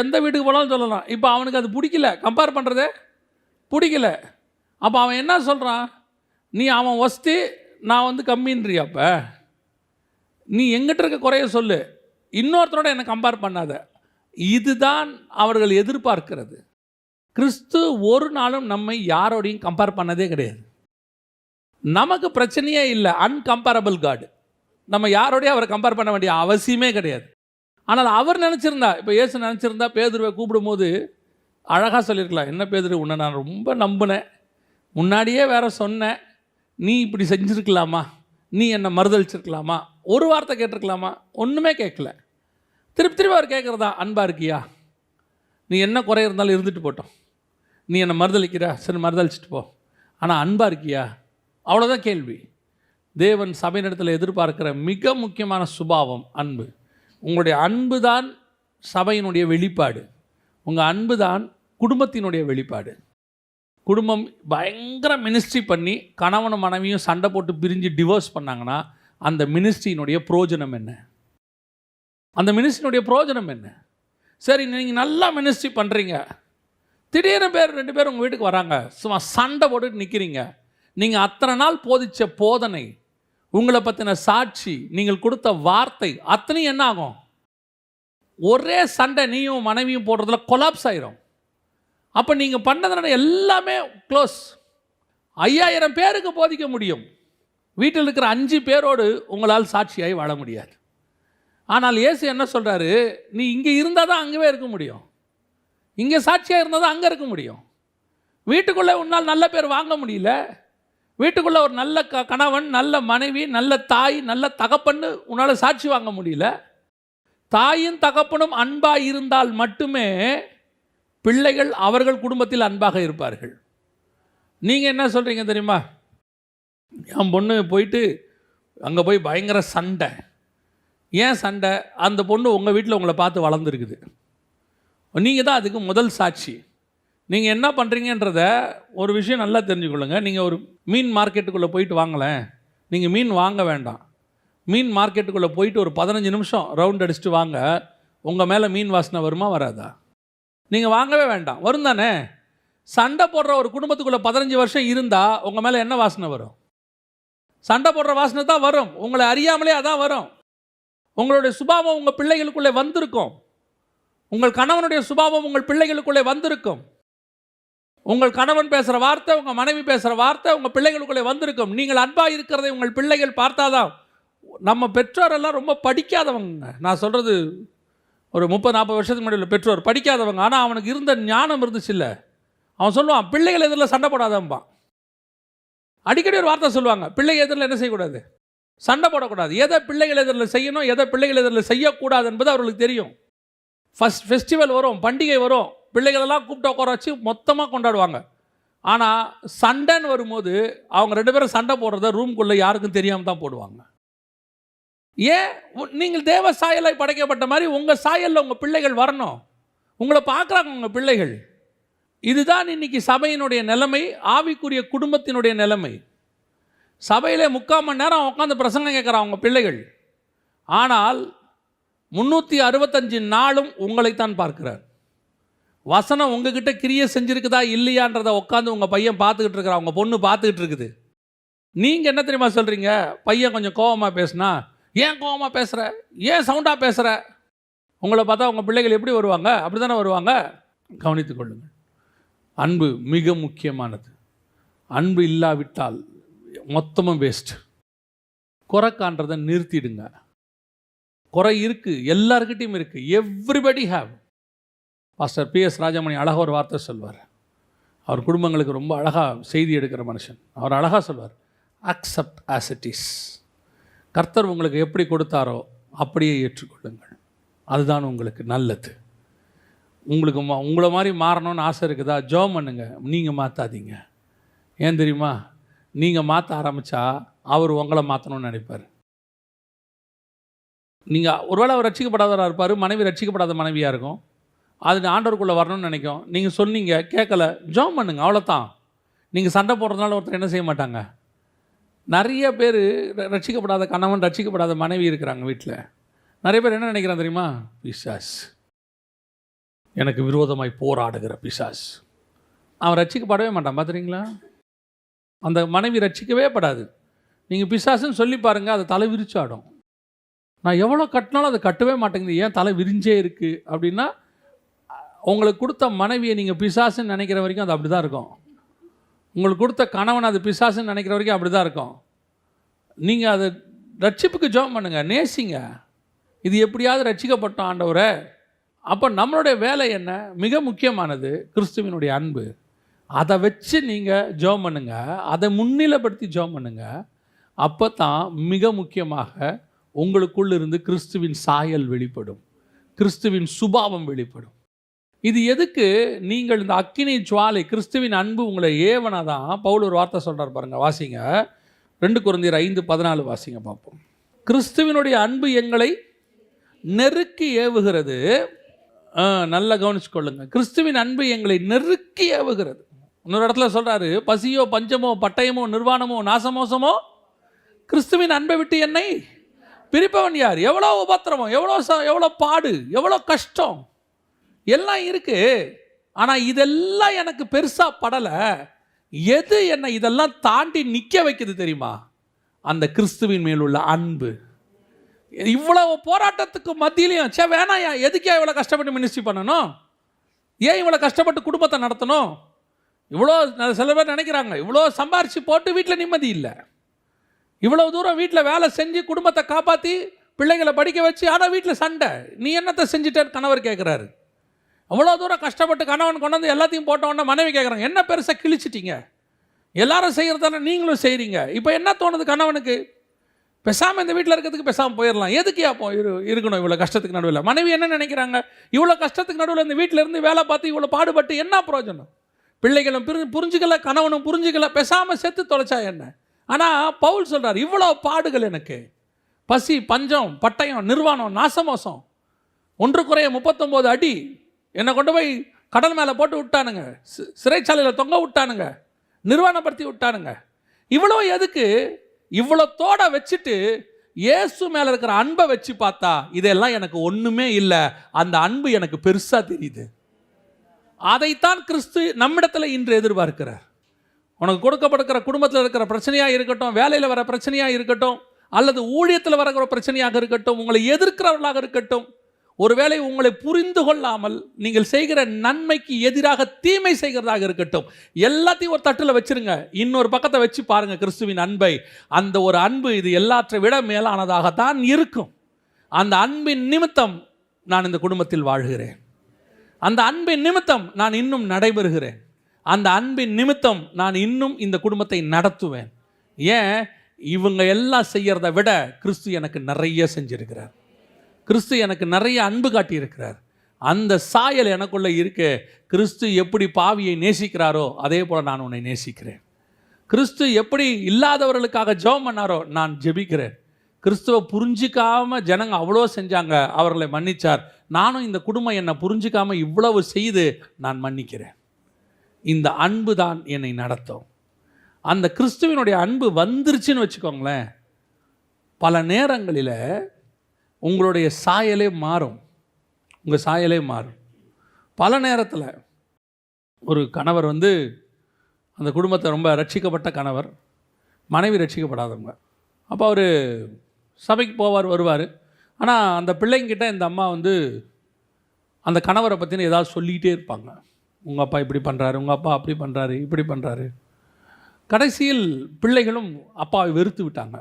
எந்த வீட்டுக்கு போனாலும் சொல்லலாம். இப்போ அவனுக்கு அது பிடிக்கல, கம்பேர் பண்ணுறதே பிடிக்கல. அப்போ அவன் என்ன சொல்கிறான்? நீ அவன் ஒஸ்தி, நான் வந்து கம்மின்றியா? அப்போ நீ எங்கிட்ட இருக்க குறைய சொல்லு, இன்னொருத்தரோட என்னை கம்பேர் பண்ணாத. இதுதான் அவர்கள் எதிர்பார்க்கிறது. கிறிஸ்து ஒரு நாளும் நம்மை யாரோடையும் கம்பேர் பண்ணதே கிடையாது. நமக்கு பிரச்சனையே இல்லை, அன்கம்பேரபிள் காட். நம்ம யாரோடையும் அவரை கம்பேர் பண்ண வேண்டிய அவசியமே கிடையாது. ஆனால் அவர் நினச்சிருந்தா, இப்போ இயேசு நினச்சிருந்தா பேதுருவை கூப்பிடும்போது அழகாக சொல்லியிருக்கலாம், என்ன பேதுரு, உன்னை நான் ரொம்ப நம்பினேன், முன்னாடியே வேற சொன்னேன், நீ இப்படி செஞ்சுருக்கலாமா, நீ என்னை மறுதளிச்சிருக்கலாமா, ஒரு வார்த்தை கேட்டிருக்கலாமா? ஒன்றுமே கேட்கல. திருப்பி அவர் கேட்குறதா, அன்பாக இருக்கியா, நீ என்ன குறை இருந்தாலும் இருந்துட்டு போட்டோம், நீ என்னை மறுதளிக்கிற, சரி மறுதளிச்சிட்டு போ, ஆனால் அன்பாக இருக்கியா? அவ்வளோதான் கேள்வி. தேவன் சபையினிடத்தில் எதிர்பார்க்கிற மிக முக்கியமான சுபாவம் அன்பு. உங்களுடைய அன்பு தான் சபையினுடைய வெளிப்பாடு. உங்கள் அன்பு தான் குடும்பத்தினுடைய வெளிப்பாடு. குடும்பம் பயங்கர மினிஸ்ட்ரி பண்ணி கணவனும் மனைவியும் சண்டை போட்டு பிரிஞ்சு டிவோர்ஸ் பண்ணாங்கன்னா அந்த மினிஸ்ட்ரியினுடைய பிரயோஜனம் என்ன? அந்த மினிஸ்ட்ரியினுடைய பிரயோஜனம் என்ன? சரி, நீங்கள் நல்லா மினிஸ்ட்ரி பண்ணுறீங்க, திடீர்னு 2 பேர் உங்கள் வீட்டுக்கு வராங்க, சும்மா சண்டை போட்டுட்டு நிற்கிறீங்க. நீங்கள் அத்தனை நாள் போதிச்ச போதனை, உங்களை பற்றின சாட்சி, நீங்கள் கொடுத்த வார்த்தை அத்தனையும் என்ன ஆகும்? ஒரே சண்டை நீயும் மனைவியும் போடுறதுல கொலாப்ஸ் ஆயிரும். அப்போ நீங்கள் பண்ணதுனால எல்லாமே க்ளோஸ். 5000 பேருக்கு போதிக்க முடியும், வீட்டில் இருக்கிற 5 பேரோடு உங்களால் சாட்சியாகி வாழ முடியாது. ஆனால் இயேசு என்ன சொல்கிறாரு? நீ இங்கே இருந்தால் தான் அங்கேவே இருக்க முடியும், இங்கே சாட்சியாக இருந்தால் தான் அங்கே இருக்க முடியும். வீட்டுக்குள்ளே உன்னால் நல்ல பேர் வாங்க முடியல, வீட்டுக்குள்ளே ஒரு நல்ல கணவன், நல்ல மனைவி, நல்ல தாய், நல்ல தகப்பன்னு உன்னால் சாட்சி வாங்க முடியல. தாயும் தகப்பனும் அன்பாக இருந்தால் மட்டுமே பிள்ளைகள் அவர்கள் குடும்பத்தில் அன்பாக இருப்பார்கள். நீங்கள் என்ன சொல்கிறீங்க தெரியுமா? என் பொண்ணு போயிட்டு அங்கே போய் பயங்கர சண்டை. ஏன் சண்டை? அந்த பொண்ணு உங்கள் வீட்டில் உங்களை பார்த்து வளர்ந்துருக்குது. நீங்கள் தான் அதுக்கு முதல் சாட்சி. நீங்கள் என்ன பண்ணுறீங்கன்றத ஒரு விஷயம் நல்லா தெரிஞ்சுக்கொள்ளுங்க. நீங்கள் ஒரு மீன் மார்க்கெட்டுக்குள்ளே போயிட்டு வாங்கலேன், நீங்கள் மீன் வாங்க வேண்டாம். மீன் மார்க்கெட்டுக்குள்ளே போயிட்டு ஒரு 15 நிமிஷம் ரவுண்ட் அடிச்சுட்டு வாங்க, உங்கள் மேலே மீன் வாசனை வருமா வராதா? நீங்கள் வாங்கவே வேண்டாம், வரும் தானே? சண்டை போடுற ஒரு குடும்பத்துக்குள்ளே 15 வருஷம் இருந்தால் உங்கள் மேலே என்ன வாசனை வரும்? சண்டை போடுற வாசனை தான் வரும். உங்களை அறியாமலே அதான் வரும். உங்களுடைய சுபாவம் உங்கள் பிள்ளைகளுக்குள்ளே வந்திருக்கும். உங்கள் கணவனுடைய சுபாவம் உங்கள் பிள்ளைகளுக்குள்ளே வந்திருக்கும். உங்கள் கணவன் பேசுகிற வார்த்தை, உங்கள் மனைவி பேசுகிற வார்த்தை உங்கள் பிள்ளைகளுக்குள்ளே வந்திருக்கும். நீங்கள் அன்பாக இருக்கிறதை உங்கள் பிள்ளைகள் பார்த்தாதான். நம்ம பெற்றோரெல்லாம் ரொம்ப படிக்காதவங்க. நான் சொல்கிறது ஒரு 30-40 வருஷத்துக்கு முன்னாடி உள்ள பெற்றோர் படிக்காதவங்க, ஆனால் அவனுக்கு இருந்த ஞானம் இருந்துச்சு இல்லை. அவன் சொல்லுவான், பிள்ளைகள் எதிரில் சண்டை போடாதம்பான். அடிக்கடி ஒரு வார்த்தை சொல்லுவாங்க, பிள்ளைகள் எதிரில் என்ன செய்யக்கூடாது, சண்டை போடக்கூடாது. எதை பிள்ளைகள் எதிரில் செய்யணும், எதை பிள்ளைகள் எதிரில் செய்யக்கூடாது என்பது அவர்களுக்கு தெரியும். ஃபெஸ்டிவல் வரும், பண்டிகை வரும், பிள்ளைகளெல்லாம் கூப்பிட்டு உட்கார வச்சு மொத்தமாக கொண்டாடுவாங்க. ஆனால் சண்டைன்னு வரும்போது அவங்க 2 பேரும் சண்டை போடுறத ரூம்குள்ளே யாருக்கும் தெரியாமல் தான் போடுவாங்க. ஏன்? நீங்கள் தேவ சாயலாய் படைக்கப்பட்ட மாதிரி உங்கள் சாயலில் உங்கள் பிள்ளைகள் வரணும். உங்களை பார்க்குறாங்க உங்கள் பிள்ளைகள். இதுதான் இன்னைக்கு சபையினுடைய நிலைமை, ஆவிக்குரிய குடும்பத்தினுடைய நிலைமை. சபையிலே 3/4 மணி நேரம் உட்காந்து பிரசங்கம் கேட்குறாங்க உங்கள் பிள்ளைகள். ஆனால் 365 நாளும் உங்களைத்தான் பார்க்கிறார். வசனம் உங்ககிட்ட கிரியை செஞ்சுருக்குதா இல்லையான்றதை உட்காந்து உங்கள் பையன் பார்த்துக்கிட்டு இருக்கிறா, உங்கள் பொண்ணு பார்த்துக்கிட்டு இருக்குது. நீங்கள் என்ன தெரியுமா சொல்கிறீங்க? பையன் கொஞ்சம் கோவமாக பேசுனா, ஏன் கோவமாக பேசுகிற, ஏன் சவுண்டாக பேசுகிற? உங்களை பார்த்தா உங்கள் பிள்ளைகள் எப்படி வருவாங்க? அப்படி தானே வருவாங்க. கவனித்து கொள்ளுங்கள். அன்பு மிக முக்கியமானது. அன்பு இல்லாவிட்டால் மொத்தமும் வேஸ்ட். குறை காண்றதை நிறுத்திடுங்க. குறை இருக்குது, எல்லாருக்கிட்டையும் இருக்குது. Everybody have. Pastor PS Rajamani அழகாக ஒரு வார்த்தை சொல்வார். அவர் குடும்பங்களுக்கு ரொம்ப அழகாக செய்தி எடுக்கிற மனுஷன். அவர் அழகாக சொல்வார், அக்செப்ட் ஆஸ் இட் இஸ். கர்த்தர் உங்களுக்கு எப்படி கொடுத்தாரோ அப்படியே ஏற்றுக்கொள்ளுங்கள், அதுதான் உங்களுக்கு நல்லது. உங்களுக்கு உங்களை மாதிரி மாறணும்னு ஆசை இருக்குதா, ஜெபம் பண்ணுங்க. நீங்கள் மாற்றாதீங்க. ஏன் தெரியுமா? நீங்கள் மாற்ற ஆரம்பித்தா அவர் உங்களை மாற்றணும்னு நினைப்பார். நீங்கள் ஒருவேளை அவர் ரட்சிக்கப்படாதவராக இருப்பார், மனைவி ரட்சிக்கப்படாத மனைவியாக இருக்கும். அது ஆண்டவருக்குள்ளே வரணும்னு நினைக்கும். நீங்கள் சொன்னீங்க, கேட்கல, ஜெபம் பண்ணுங்க, அவ்வளோதான். நீங்கள் சண்டை போடுறதுனால ஒருத்தர் என்ன செய்ய மாட்டாங்க. நிறைய பேர் ரட்சிக்கப்படாத கணவன், ரட்சிக்கப்படாத மனைவி இருக்கிறாங்க வீட்டில். நிறைய பேர் என்ன நினைக்கிறாங்க தெரியுமா? பிசாஸ், எனக்கு விரோதமாய் போராடுகிற பிசாஸ். அவன் ரட்சிக்கப்படவே மாட்டான். பார்த்துறீங்களா? அந்த மனைவி ரட்சிக்கவே படாது. நீங்கள் பிசாசுன்னு சொல்லி பாருங்கள், அது தலை விரிச்சாடும். நான் எவ்வளோ கட்டினாலும் அது கட்டவே மாட்டேங்குது, ஏன் தலை விரிஞ்சே இருக்குது அப்படின்னா, உங்களுக்கு கொடுத்த மனைவியை நீங்கள் பிசாசுன்னு நினைக்கிற வரைக்கும் அது அப்படி தான் இருக்கும். உங்களுக்கு கொடுத்த கணவன் அது பிசாசுன்னு நினைக்கிற வரைக்கும் அப்படி தான் இருக்கும். நீங்கள் அதை ரட்சிப்புக்கு ஜெபம் பண்ணுங்கள், நேசிங்க. இது எப்படியாவது ரட்சிக்கப்பட்டோம் ஆண்டவரே. அப்போ நம்மளுடைய வேலை என்ன? மிக முக்கியமானது கிறிஸ்துவினுடைய அன்பு. அதை வச்சு நீங்கள் ஜெபம் பண்ணுங்கள், அதை முன்னிலைப்படுத்தி ஜெபம் பண்ணுங்கள். அப்போ தான் மிக முக்கியமாக உங்களுக்குள் இருந்து கிறிஸ்துவின் சாயல் வெளிப்படும், கிறிஸ்துவின் சுபாவம் வெளிப்படும். இது எதுக்கு? நீங்கள் இந்த அக்கினி ஜுவாலை, கிறிஸ்துவின் அன்பு உங்களை ஏவனாதான். பவுல் ஒரு வார்த்தை சொல்கிறார் பாருங்கள், வாசிங்க. 2 கொரிந்தியர் 5:14 வாசிங்க பார்ப்போம். கிறிஸ்துவினுடைய அன்பு எங்களை நெருக்கி ஏவுகிறது. நல்லா கவனிச்சுக்கொள்ளுங்க. கிறிஸ்துவின் அன்பு எங்களை நெருக்கி ஏவுகிறது. இன்னொரு இடத்துல சொல்கிறாரு, பசியோ பஞ்சமோ பட்டயமோ நிர்வாணமோ நாசமோசமோ கிறிஸ்துவின் அன்பை விட்டு என்னை பிரிப்பவன் யார்? எவ்வளோ உபத்திரமம், எவ்வளோ பாடு, எவ்வளோ கஷ்டம் எல்லாம் இருக்குது. ஆனால் இதெல்லாம் எனக்கு பெருசாக படலை. எது என்னை இதெல்லாம் தாண்டி நிற்க வைக்குது தெரியுமா? அந்த கிறிஸ்துவின் மேலுள்ள அன்பு. இவ்வளவு போராட்டத்துக்கு மத்தியிலையும் வேணாயா, எதுக்கே இவ்வளோ கஷ்டப்பட்டு மினிஸ்ட்ரி பண்ணணும், ஏன் இவ்வளோ கஷ்டப்பட்டு குடும்பத்தை நடத்தணும்? இவ்வளோ சில பேர் நினைக்கிறாங்க, இவ்வளோ சம்பாரித்து போட்டு வீட்டில் நிம்மதி இல்லை, இவ்வளோ தூரம் வீட்டில் வேலை செஞ்சு குடும்பத்தை காப்பாற்றி பிள்ளைகளை படிக்க வச்சு, ஆனால் வீட்டில் சண்டை. நீ என்னத்தை செஞ்சுட்டேன்னு கணவர் கேட்குறாரு. அவ்வளோ தூரம் கஷ்டப்பட்டு கணவன் கொண்டு வந்து எல்லாத்தையும் போட்டோன்னா மனைவி கேட்குறாங்க, என்ன பெருசாக கிழிச்சிட்டிங்க, எல்லாரும் செய்கிறதால நீங்களும் செய்கிறீங்க. இப்போ என்ன தோணுது கணவனுக்கு? பேசாமல் இந்த வீட்டில் இருக்கிறதுக்கு பேசாமல் போயிடலாம், எதுக்கியா இருக்கணும் இவ்வளோ கஷ்டத்துக்கு நடுவில்? மனைவி என்ன நினைக்கிறாங்க? இவ்வளோ கஷ்டத்துக்கு நடுவில் இந்த வீட்டில் இருந்து வேலை பார்த்து இவ்வளோ பாடுபட்டு என்ன பிரயோஜனம்? பிள்ளைகளும் புரிஞ்சுக்கல, கணவனும் புரிஞ்சுக்கல, பேசாமல் செத்து தொலைச்சா என்ன? ஆனால் பவுல் சொல்கிறார், இவ்வளோ பாடுகள் எனக்கு, பசி பஞ்சம் பட்டயம் நிர்வாணம் நாசமோசம், 1 குறைய 39 அடி என்னை கொண்டு போய் கடல் மேலே போட்டு விட்டானுங்க, சிறைச்சாலையில் தொங்க விட்டானுங்க, நிர்வாணப்படுத்தி விட்டானுங்க. இவ்வளோ எதுக்கு? இவ்வளோ தோட வச்சுட்டு இயேசு மேலே இருக்கிற அன்பை வச்சு பார்த்தா இதெல்லாம் எனக்கு ஒன்றுமே இல்லை, அந்த அன்பு எனக்கு பெருசாக தெரியுது. அதைத்தான் கிறிஸ்து நம்மிடத்தில் இன்று எதிர்பார்க்கிறார். உனக்கு கொடுக்கப்படுகிற குடும்பத்தில் இருக்கிற பிரச்சனையாக இருக்கட்டும், வேலையில் வர பிரச்சனையாக இருக்கட்டும், அல்லது ஊழியத்தில் வரக்கிற பிரச்சனையாக இருக்கட்டும், உங்களை எதிர்க்கிறவர்களாக இருக்கட்டும், ஒருவேளை உங்களை புரிந்து கொள்ளாமல் நீங்கள் செய்கிற நன்மைக்கு எதிராக தீமை செய்கிறதாக இருக்கட்டும், எல்லாத்தையும் ஒரு தட்டில் வச்சிருங்க, இன்னொரு பக்கத்தை வச்சு பாருங்க கிறிஸ்துவின் அன்பை. அந்த ஒரு அன்பு இது எல்லாற்றை விட மேலானதாகத்தான் இருக்கும். அந்த அன்பின் நிமித்தம் நான் இந்த குடும்பத்தில் வாழ்கிறேன். அந்த அன்பின் நிமித்தம் நான் இன்னும் நடைபெறுகிறேன். அந்த அன்பின் நிமித்தம் நான் இன்னும் இந்த குடும்பத்தை நடத்துவேன். ஏன்? இவங்க எல்லாம் செய்யறதை விட கிறிஸ்து எனக்கு நிறைய செஞ்சிருக்கிறார். கிறிஸ்து எனக்கு நிறைய அன்பு காட்டியிருக்கிறார். அந்த சாயல் எனக்குள்ள இருக்கு. கிறிஸ்து எப்படி பாவியை நேசிக்கிறாரோ அதே போல நான் உன்னை நேசிக்கிறேன். கிறிஸ்து எப்படி இல்லாதவர்களுக்காக ஜெபம் பண்ணாரோ நான் ஜெபிக்கிறேன். கிறிஸ்துவை புரிஞ்சிக்காம ஜனங்க அவ்வளோ செஞ்சாங்க, அவர்களை மன்னிச்சார். நானும் இந்த குடும்பம் என்னை புரிஞ்சிக்காம இவ்வளவு செய்து நான் மன்னிக்கிறேன். இந்த அன்பு தான் என்னை நடத்தும். அந்த கிறிஸ்துவினுடைய அன்பு வந்துருச்சுன்னு வச்சுக்கோங்களேன், பல நேரங்களில் உங்களுடைய சாயலே மாறும். உங்கள் சாயலே மாறும். பல நேரத்தில் ஒரு கணவர் அந்த குடும்பத்தை ரொம்ப ரட்சிக்கப்பட்ட கணவர், மனைவி ரட்சிக்கப்படாதவங்க. அப்போ அவர் சபைக்கு போவார், வருவார். ஆனால் அந்த பிள்ளைங்கிட்ட இந்த அம்மா அந்த கணவரை பற்றின ஏதாவது சொல்லிக்கிட்டே இருப்பாங்க. உங்கள் அப்பா இப்படி பண்ணுறாரு, உங்கள் அப்பா அப்படி பண்ணுறாரு, இப்படி பண்ணுறாரு. கடைசியில் பிள்ளைகளும் அப்பாவை வெறுத்து விட்டாங்க.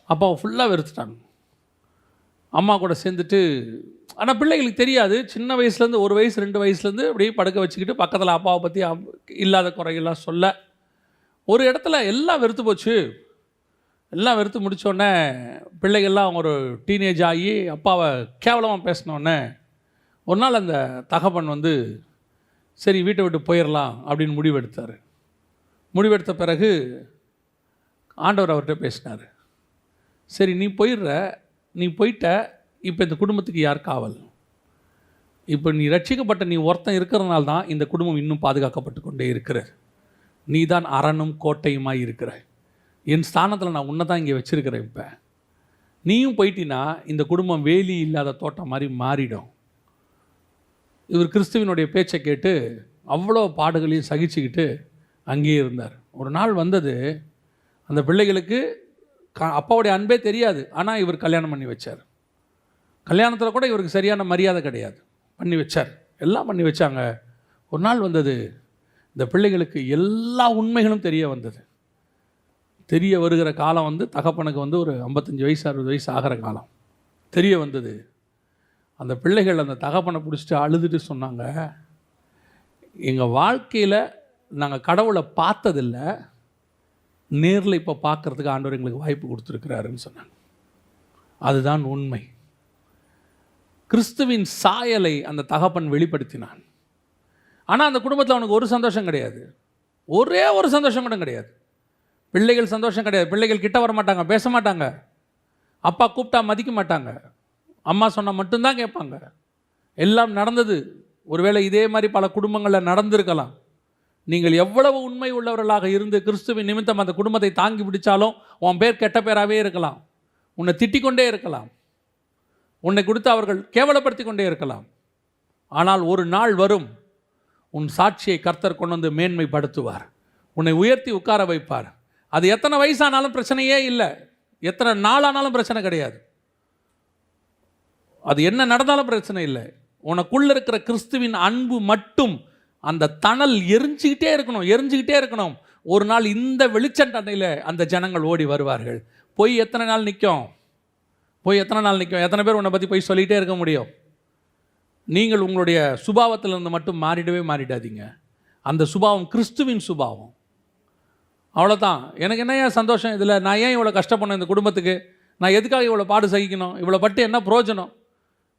அப்பாவை ஃபுல்லாக வெறுத்துட்டாங்க. அம்மா கூட சேர்ந்துட்டு, ஆனால் பிள்ளைகளுக்கு தெரியாது. சின்ன வயசுலேருந்து 1 வயசு 2 வயசுலேருந்து அப்படியே படுக்க வச்சுக்கிட்டு பக்கத்தில் அப்பாவை பற்றி இல்லாத குறைகள்லாம் சொல்ல, ஒரு இடத்துல எல்லாம் வெறுத்து போச்சு. எல்லாம் வெறுத்து முடித்தோடனே பிள்ளைகள்லாம் அவங்க ஒரு டீனேஜ் ஆகி அப்பாவை கேவலமாக பேசினோடனே ஒரு நாள் அந்த தகப்பன் சரி வீட்டை விட்டு போயிடலாம் அப்படின்னு முடிவெடுத்தார். முடிவெடுத்த பிறகு ஆண்டவர் அவர்கிட்ட பேசினார். சரி நீ போயிடுற, நீ போயிட்ட, இப்போ இந்த குடும்பத்துக்கு யார் காவல்? இப்போ நீ ரட்சிக்கப்பட்ட நீ ஒருத்தன் இருக்கிறதுனால தான் இந்த குடும்பம் இன்னும் பாதுகாக்கப்பட்டு கொண்டே இருக்கிறது. நீ தான் அரணும் கோட்டையுமாய் இருக்கிற. என் ஸ்தானத்தில் நான் உன்னை தான் இங்கே வச்சுருக்கிறேன். இப்போ நீயும் போயிட்டினா இந்த குடும்பம் வேலி இல்லாத தோட்டம் மாதிரி மாறிடும். இவர் கிறிஸ்துவினுடைய பேச்சை கேட்டு அவ்வளோ பாடுகளையும் சகிச்சுக்கிட்டு அங்கேயே இருந்தார். ஒரு நாள் அந்த பிள்ளைகளுக்கு அப்பாவுடைய அன்பே தெரியாது. ஆனால் இவர் கல்யாணம் பண்ணி வச்சார். கல்யாணத்தில் கூட இவருக்கு சரியான மரியாதை கிடையாது, பண்ணி வச்சார். எல்லாம் பண்ணி வச்சாங்க. ஒரு நாள் இந்த பிள்ளைகளுக்கு எல்லா உண்மைகளும் தெரிய வந்தது. தெரிய வருகிற காலம் தகப்பனுக்கு ஒரு 55 வயசு 60 வயசு ஆகிற காலம் தெரிய வந்தது. அந்த பிள்ளைகள் அந்த தகப்பனை பிடிச்சிட்டு அழுதுட்டு சொன்னாங்க, எங்கள் வாழ்க்கையில் நாங்கள் கடவுளை பார்த்ததில்லை, நேரில் இப்போ பார்க்குறதுக்கு ஆண்டவர் எங்களுக்கு வாய்ப்பு கொடுத்துருக்கிறாருன்னு சொன்னாங்க. அதுதான் உண்மை. கிறிஸ்துவின் சாயலை அந்த தகப்பன் வெளிப்படுத்தினான். ஆனால் அந்த குடும்பத்தில் அவனுக்கு ஒரு சந்தோஷம் கிடையாது, ஒரே ஒரு சந்தோஷம் கூட கிடையாது. பிள்ளைகள் சந்தோஷம் கிடையாது. பிள்ளைகள் கிட்ட வர மாட்டாங்க, பேச மாட்டாங்க, அப்பா கூப்பிட்டா மதிக்க மாட்டாங்க, அம்மா சொன்னால் மட்டும்தான் கேட்பாங்க. எல்லாம் நடந்தது. ஒருவேளை இதே மாதிரி பல குடும்பங்களில் நடந்திருக்கலாம். நீங்கள் எவ்வளவு உண்மை உள்ளவர்களாக இருந்து கிறிஸ்துவின் நிமித்தம் அந்த குடும்பத்தை தாங்கி பிடிச்சாலும் உன் பேர் கெட்ட பேராகவே இருக்கலாம். உன்னை திட்டிக் கொண்டே இருக்கலாம், உன்னை கொடுத்து அவர்கள் கேவலப்படுத்தி கொண்டே இருக்கலாம். ஆனால் ஒரு நாள் வரும், உன் சாட்சியை கர்த்தர் கொண்டு மேன்மைப்படுத்துவார், உன்னை உயர்த்தி உட்கார வைப்பார். அது எத்தனை வயசானாலும் பிரச்சனையே இல்லை, எத்தனை நாளானாலும் பிரச்சனை கிடையாது, அது என்ன நடந்தாலும் பிரச்சனை இல்லை. உனக்குள்ள இருக்கிற கிறிஸ்துவின் அன்பு மட்டும் அந்த தணல் எரிஞ்சுக்கிட்டே இருக்கணும். ஒரு நாள் இந்த வெளிச்சண்டனையில் அந்த ஜனங்கள் ஓடி வருவார்கள். போய் எத்தனை நாள் நிற்கும்? எத்தனை பேர் உன்னை பற்றி போய் சொல்லிகிட்டே இருக்க முடியும்? நீங்கள் உங்களுடைய சுபாவத்திலிருந்து மட்டும் மாறிடாதீங்க. அந்த சுபாவம் கிறிஸ்துவின் சுபாவம். அவ்வளோதான். எனக்கு என்ன சந்தோஷம் இதில்? நான் ஏன் இவ்வளோ கஷ்டப்படணும் இந்த குடும்பத்துக்கு? நான் எதுக்காக இவ்வளோ பாடு சகிக்கணும்? இவ்வளோ பட்டு என்ன பிரயோஜனம்?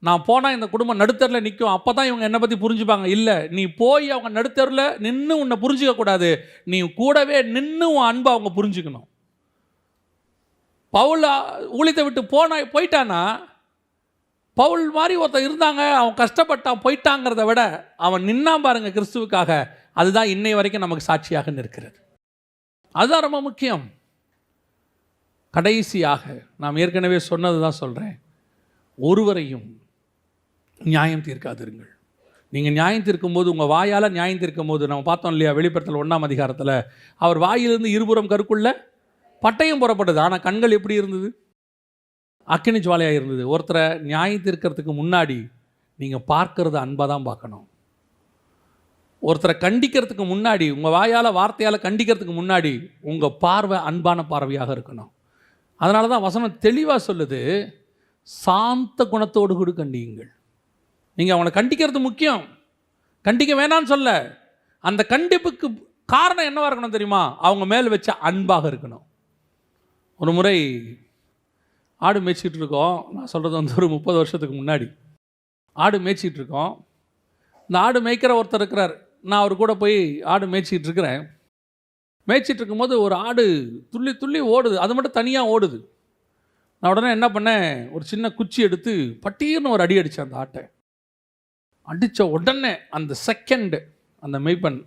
நான் போனால் இந்த குடும்பம் நடுத்தரில் நிற்கும், அப்போ தான் இவங்க என்னை பற்றி புரிஞ்சுப்பாங்க. இல்லை, நீ போய் அவங்க நடுத்தரில் நின்று உன்னை புரிஞ்சிக்கக்கூடாது, நீ கூடவே நின்று உன் அன்பை அவங்க புரிஞ்சுக்கணும். பவுல் ஊழியத்தை விட்டு போயிட்டானா, பவுல் மாதிரி ஒருத்தர் இருந்தாங்க, அவன் கஷ்டப்பட்டான் போயிட்டாங்கிறத விட அவன் நின்னான் பாருங்க கிறிஸ்துவுக்காக, அதுதான் இன்னை வரைக்கும் நமக்கு சாட்சியாக நிற்கிறது. அதுதான் ரொம்ப முக்கியம். கடைசியாக நாம் ஏற்கனவே சொன்னது தான் சொல்கிறேன், ஒருவரையும் நியாயம் தீர்க்காதிருங்கள். நீங்கள் நியாயம் தீர்க்கும்போது, உங்கள் வாயால் நியாயம் தீர்க்கும் போது, நம்ம பார்த்தோம் இல்லையா வெளிப்படுத்தல் 1ஆம் அதிகாரத்தில், அவர் வாயிலிருந்து இருபுறம் கருக்குள்ள பட்டயம் புறப்பட்டது. ஆனால் கண்கள் எப்படி இருந்தது? அக்கினி ஜுவாலையாக இருந்தது. ஒருத்தரை நியாயம் தீர்க்கிறதுக்கு முன்னாடி நீங்கள் பார்க்கறது அன்பாக தான் பார்க்கணும். ஒருத்தரை கண்டிக்கிறதுக்கு முன்னாடி, உங்கள் வாயால் வார்த்தையால் கண்டிக்கிறதுக்கு முன்னாடி உங்கள் பார்வை அன்பான பார்வையாக இருக்கணும். அதனால தான் வசனம் தெளிவாக சொல்லுது, சாந்த குணத்தோடு கூட கண்டியுங்கள். நீங்கள் அவனை கண்டிக்கிறது முக்கியம், கண்டிக்க வேணான்னு சொல்ல. அந்த கண்டிப்புக்கு காரணம் என்னவாக இருக்கணும் தெரியுமா? அவங்க மேல் வச்ச அன்பாக இருக்கணும். ஒரு முறை ஆடு மேய்ச்சிக்கிட்டு இருக்கோம். நான் சொல்கிறது வந்து ஒரு 30 வருஷத்துக்கு முன்னாடி. ஆடு மேய்ச்சிக்கிட்டு இருக்கோம். இந்த ஆடு மேய்க்கிற ஒருத்தர் இருக்கிறார். நான் அவர் கூட போய் ஆடு மேய்ச்சிக்கிட்டு இருக்கிறேன். மேய்ச்சிட்டு இருக்கும்போது ஒரு ஆடு துள்ளி துள்ளி ஓடுது. அது மட்டும் தனியாக ஓடுது. நான் உடனே என்ன பண்ணேன், ஒரு சின்ன குச்சி எடுத்து பட்டீர்னு ஒரு அடி அடித்தேன் அந்த ஆட்டை. அடித்த உடனே அந்த செகண்டு அந்த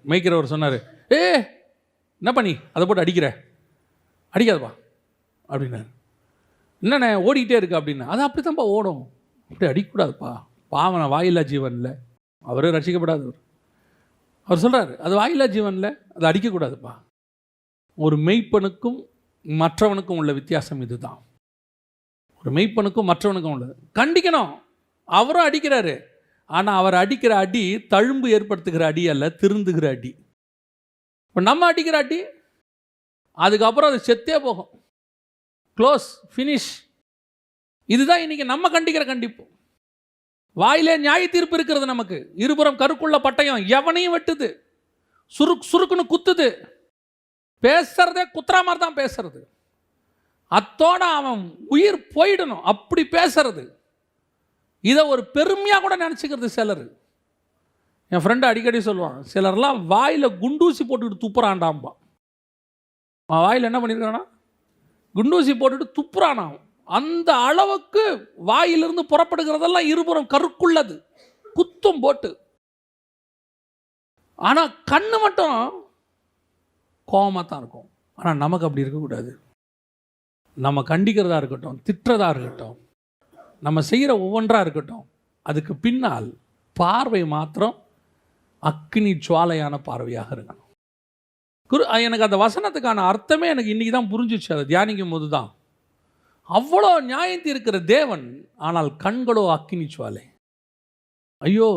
மேய்க்கிறவர் சொன்னார், ஏ என்ன பண்ணி அதை போட்டு அடிக்காதப்பா அப்படின்னாரு. என்னண்ணே ஓடிக்கிட்டே இருக்கு அப்படின்னா, அது அப்படி தான்ப்பா ஓடும், அப்படி அடிக்கக்கூடாதுப்பா, பாவனை வாயில்லா ஜீவன் இல்லை, அவரே ரசிக்கப்படாதவர். அவர் சொல்கிறார், அது வாயில்லா ஜீவன் இல்லை, அது அடிக்கக்கூடாதுப்பா. ஒரு மெய்ப்பனுக்கும் மற்றவனுக்கும் உள்ள வித்தியாசம் இதுதான். ஒரு மெய்ப்பனுக்கும் மற்றவனுக்கும் உள்ளது. கண்டிக்கணும், அவரும் அடிக்கிறாரு. ஆனால் அவர் அடிக்கிற அடி தழும்பு ஏற்படுத்துகிற அடி அல்ல, திருந்துகிற அடி. இப்போ நம்ம அடிக்கிற அடி அதுக்கப்புறம் அது செத்தே போகும், க்ளோஸ், ஃபினிஷ். இதுதான் இன்றைக்கி நம்ம கண்டிக்கிற கண்டிப்பு. வாயிலே நியாய தீர்ப்பு இருக்கிறது நமக்கு. இருபுறம் கருக்குள்ள பட்டயம் எவனையும் வெட்டுது, சுருக்குன்னு குத்துது. பேசுறதே குத்துறா மாதிரி தான் பேசுறது. அத்தோட அவன் உயிர் போயிடணும் அப்படி பேசுறது. இதை ஒரு பெருமையாக கூட நினச்சிக்கிறது சிலர். என் ஃப்ரெண்டு அடிக்கடி சொல்லுவான், சிலர்லாம் வாயில் குண்டூசி போட்டுக்கிட்டு துப்புறான்டாம்பா. அவன் வாயில் என்ன பண்ணியிருக்கானா, குண்டூசி போட்டுட்டு துப்புறானா. அந்த அளவுக்கு வாயிலிருந்து புறப்படுகிறதெல்லாம் இருபுறம் கருக்குள்ளது, குத்தும் போட்டு. ஆனால் கண்ணு மட்டும் கோபமாக தான் இருக்கும். ஆனால் நமக்கு அப்படி இருக்கக்கூடாது. நம்ம கண்டிக்கிறதா இருக்கட்டும், திட்டுறதா இருக்கட்டும், நம்ம செய்கிற ஒவ்வொன்றாக இருக்கட்டும், அதுக்கு பின்னால் பார்வை மாத்திரம் அக்கினி ஜுவாலையான பார்வையாக இருக்கணும். எனக்கு அந்த வசனத்துக்கான அர்த்தமே எனக்கு இன்றைக்கி தான் புரிஞ்சிச்சு. அதை தியானிக்கும் போது தான், அவ்வளோ நியாயத்தி இருக்கிற தேவன், ஆனால் கண்களோ அக்கினி ஜுவாலை. ஐயோ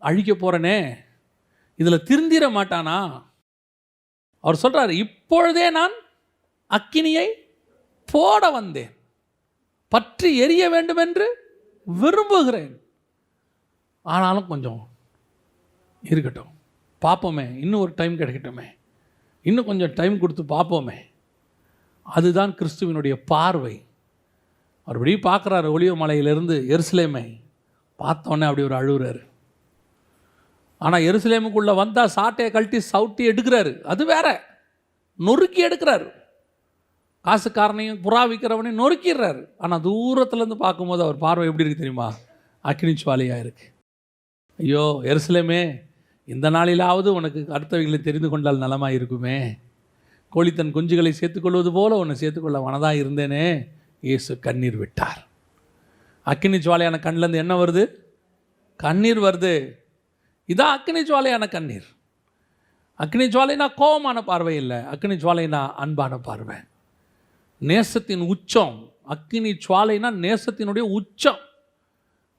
அழிக்க போகிறனே, இதில் திருந்திர மாட்டானா? அவர் சொல்கிறார், இப்பொழுதே நான் அக்கினியை போட வந்தேன், பற்றி எரிய வேண்டும் என்று விரும்புகிறேன். ஆனாலும் கொஞ்சம் இருக்கட்டும், பார்ப்போமே, இன்னும் ஒரு டைம் கிடைக்கட்டுமே, இன்னும் கொஞ்சம் டைம் கொடுத்து பார்ப்போமே. அதுதான் கிறிஸ்துவினுடைய பார்வை. மறுபடி பார்க்குறாரு, ஒலிவ மலையிலிருந்து எருசலேமை பார்த்தோன்னே அப்படி ஒரு அழுகுறாரு. ஆனால் எருசலேமுக்குள்ளே வந்தால் சாட்டையை கழட்டி சவுட்டி எடுக்கிறாரு, அது வேற, நொறுக்கி எடுக்கிறாரு. காசுக்காரனையும் புறா விற்கிறவனையும் நொறுக்கிடுறாரு. ஆனால் தூரத்துலேருந்து பார்க்கும்போது அவர் பார்வை எப்படி இருக்குது தெரியுமா? அக்கினி ஜுவாலையாக இருக்குது. ஐயோ எருசலேமே, இந்த நாளிலாவது உனக்கு அடுத்தவைகளை தெரிந்து கொண்டால் நலமாக இருக்குமே. கோழி தன் குஞ்சுகளை சேர்த்துக்கொள்வது போல உன்னை சேர்த்துக்கொள்ள மனதாக இருந்தேனே. இயேசு கண்ணீர் விட்டார். அக்கினி ஜுவாலையான கண்ணிலேருந்து என்ன வருது? கண்ணீர் வருது. இதான் அக்கினி ஜுவாலையான கண்ணீர். அக்கினி ஜுவாலைனா கோபமான பார்வை இல்லை, அக்கினி ஜுவாலைனா அன்பான பார்வை, நேசத்தின் உச்சம். அக்கினி ஜுவாலைனா நேசத்தினுடைய உச்சம்.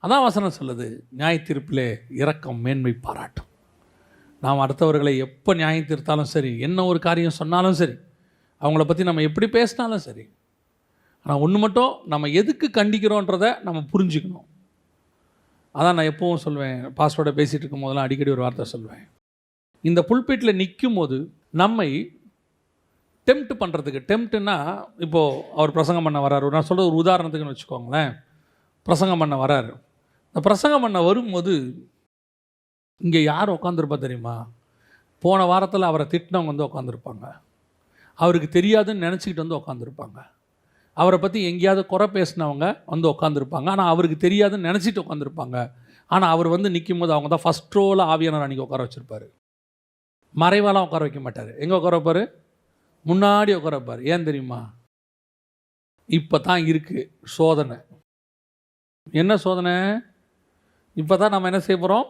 அதான் வசனம் சொல்லுது, நியாய தீர்ப்பிலே இரக்கம் மேன்மை பாராட்டும். நாம் அடுத்தவர்களை எப்போ நியாயம் தீர்த்தாலும் சரி, என்ன ஒரு காரியம் சொன்னாலும் சரி, அவங்கள பற்றி நம்ம எப்படி பேசினாலும் சரி, ஆனால் ஒன்று மட்டும், நம்ம எதுக்கு கண்டிக்கிறோன்றதை நம்ம புரிஞ்சுக்கணும். அதான் நான் எப்பவும் சொல்வேன், பாஸ்வேர்டை பேசிகிட்டு இருக்கும் போதெல்லாம் அடிக்கடி ஒரு வார்த்தை சொல்வேன். இந்த புல்பீட்டில் நிற்கும் போது நம்மை டெம்ப்ட் பண்ணுறதுக்கு, டெம்ப்ட்னா இப்போது அவர் பிரசங்கம் பண்ண வராரு, நான் சொல்கிறது ஒரு உதாரணத்துக்குன்னு வச்சுக்கோங்களேன். பிரசங்கம் பண்ண வராரு. இந்த பிரசங்கம் பண்ண வரும்போது இங்கே யார் உட்காந்துருப்பா தெரியுமா? போன வாரத்தில் அவரை திட்டினவங்க வந்து உட்காந்துருப்பாங்க, அவருக்கு தெரியாதுன்னு நினச்சிக்கிட்டு வந்து உட்காந்துருப்பாங்க. அவரை பற்றி எங்கேயாவது குறை பேசினவங்க வந்து உட்காந்துருப்பாங்க, ஆனால் அவருக்கு தெரியாதுன்னு நினச்சிட்டு உட்காந்துருப்பாங்க. ஆனால் அவர் வந்து நிற்கும் போது அவங்க தான் ஃபஸ்ட் ரோவில் ஆவியானவர் அன்றைக்கி உட்கார வச்சுருப்பார். மறைவாலாம் உட்கார வைக்க மாட்டார். எங்கே உட்கார வைப்பார்? முன்னாடி உட்கார வைப்பார். ஏன் தெரியுமா? இப்போ தான் இருக்குது சோதனை. என்ன சோதனை? இப்போ தான் நம்ம என்ன செய்ய போகிறோம்?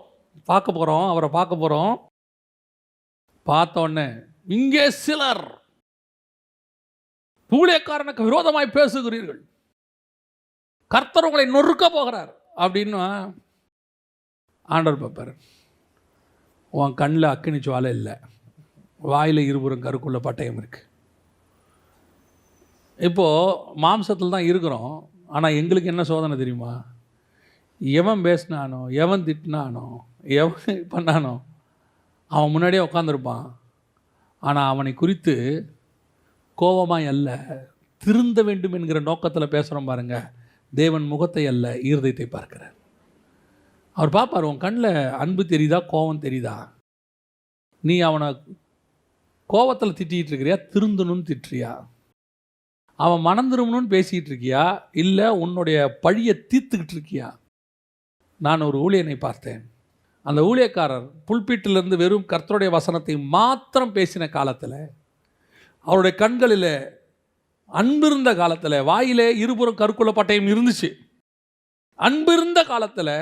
பார்க்க போகிறோம், அவரை பார்க்க போகிறோம். பார்த்தோன்னே இங்கே சிலர் ஊழியக்காரனுக்கு விரோதமாய் பேசுகிறீர்கள், கர்த்தர் உங்களை நொறுக்க போகிறார் அப்படின்னு ஆண்டவர் பார்ப்பார். உன் கண்ணில் அக்கினி ஜுவாலை இல்லை, வாயில் இருபுறம் கருக்குள்ள பட்டயம் இருக்குது. இப்போது மாம்சத்தில் தான் இருக்கிறோம், ஆனால் எங்களுக்கு என்ன சோதனை தெரியுமா? எவன் பேசினானோ, எவன் திட்டினானோ, எவன் பண்ணானோ அவன் முன்னாடியே உட்காந்துருப்பான். ஆனால் அவனை குறித்து கோபமாய் அல்ல, திருந்த வேண்டும் என்கிற நோக்கத்தில் பேசுகிறோம் பாருங்க. தேவன் முகத்தை அல்ல, இருதயத்தை பார்க்கிறார். அவர் பார்ப்பார், உன் கண்ணில் அன்பு தெரியுதா, கோபம் தெரியுதா? நீ அவனை கோபத்தில் திட்டிகிட்டு இருக்கிறியா, திருந்தணும்னு திட்டுறியா? அவன் மனம் திரும்பணும்னு பேசிக்கிட்டு இருக்கியா, இல்லை உன்னுடைய பழியை தீர்த்துக்கிட்டு இருக்கியா? நான் ஒரு ஊழியனை பார்த்தேன். அந்த ஊழியக்காரர் புல்பீட்டிலிருந்து வெறும் கர்த்தருடைய வசனத்தை மாத்திரம் பேசின காலத்தில், அவருடைய கண்களில் அன்பு இருந்த காலத்தில், வாயிலே இருபுறம் கருக்குள்ள பட்டயம் இருந்துச்சு, அன்பு இருந்த காலத்தில்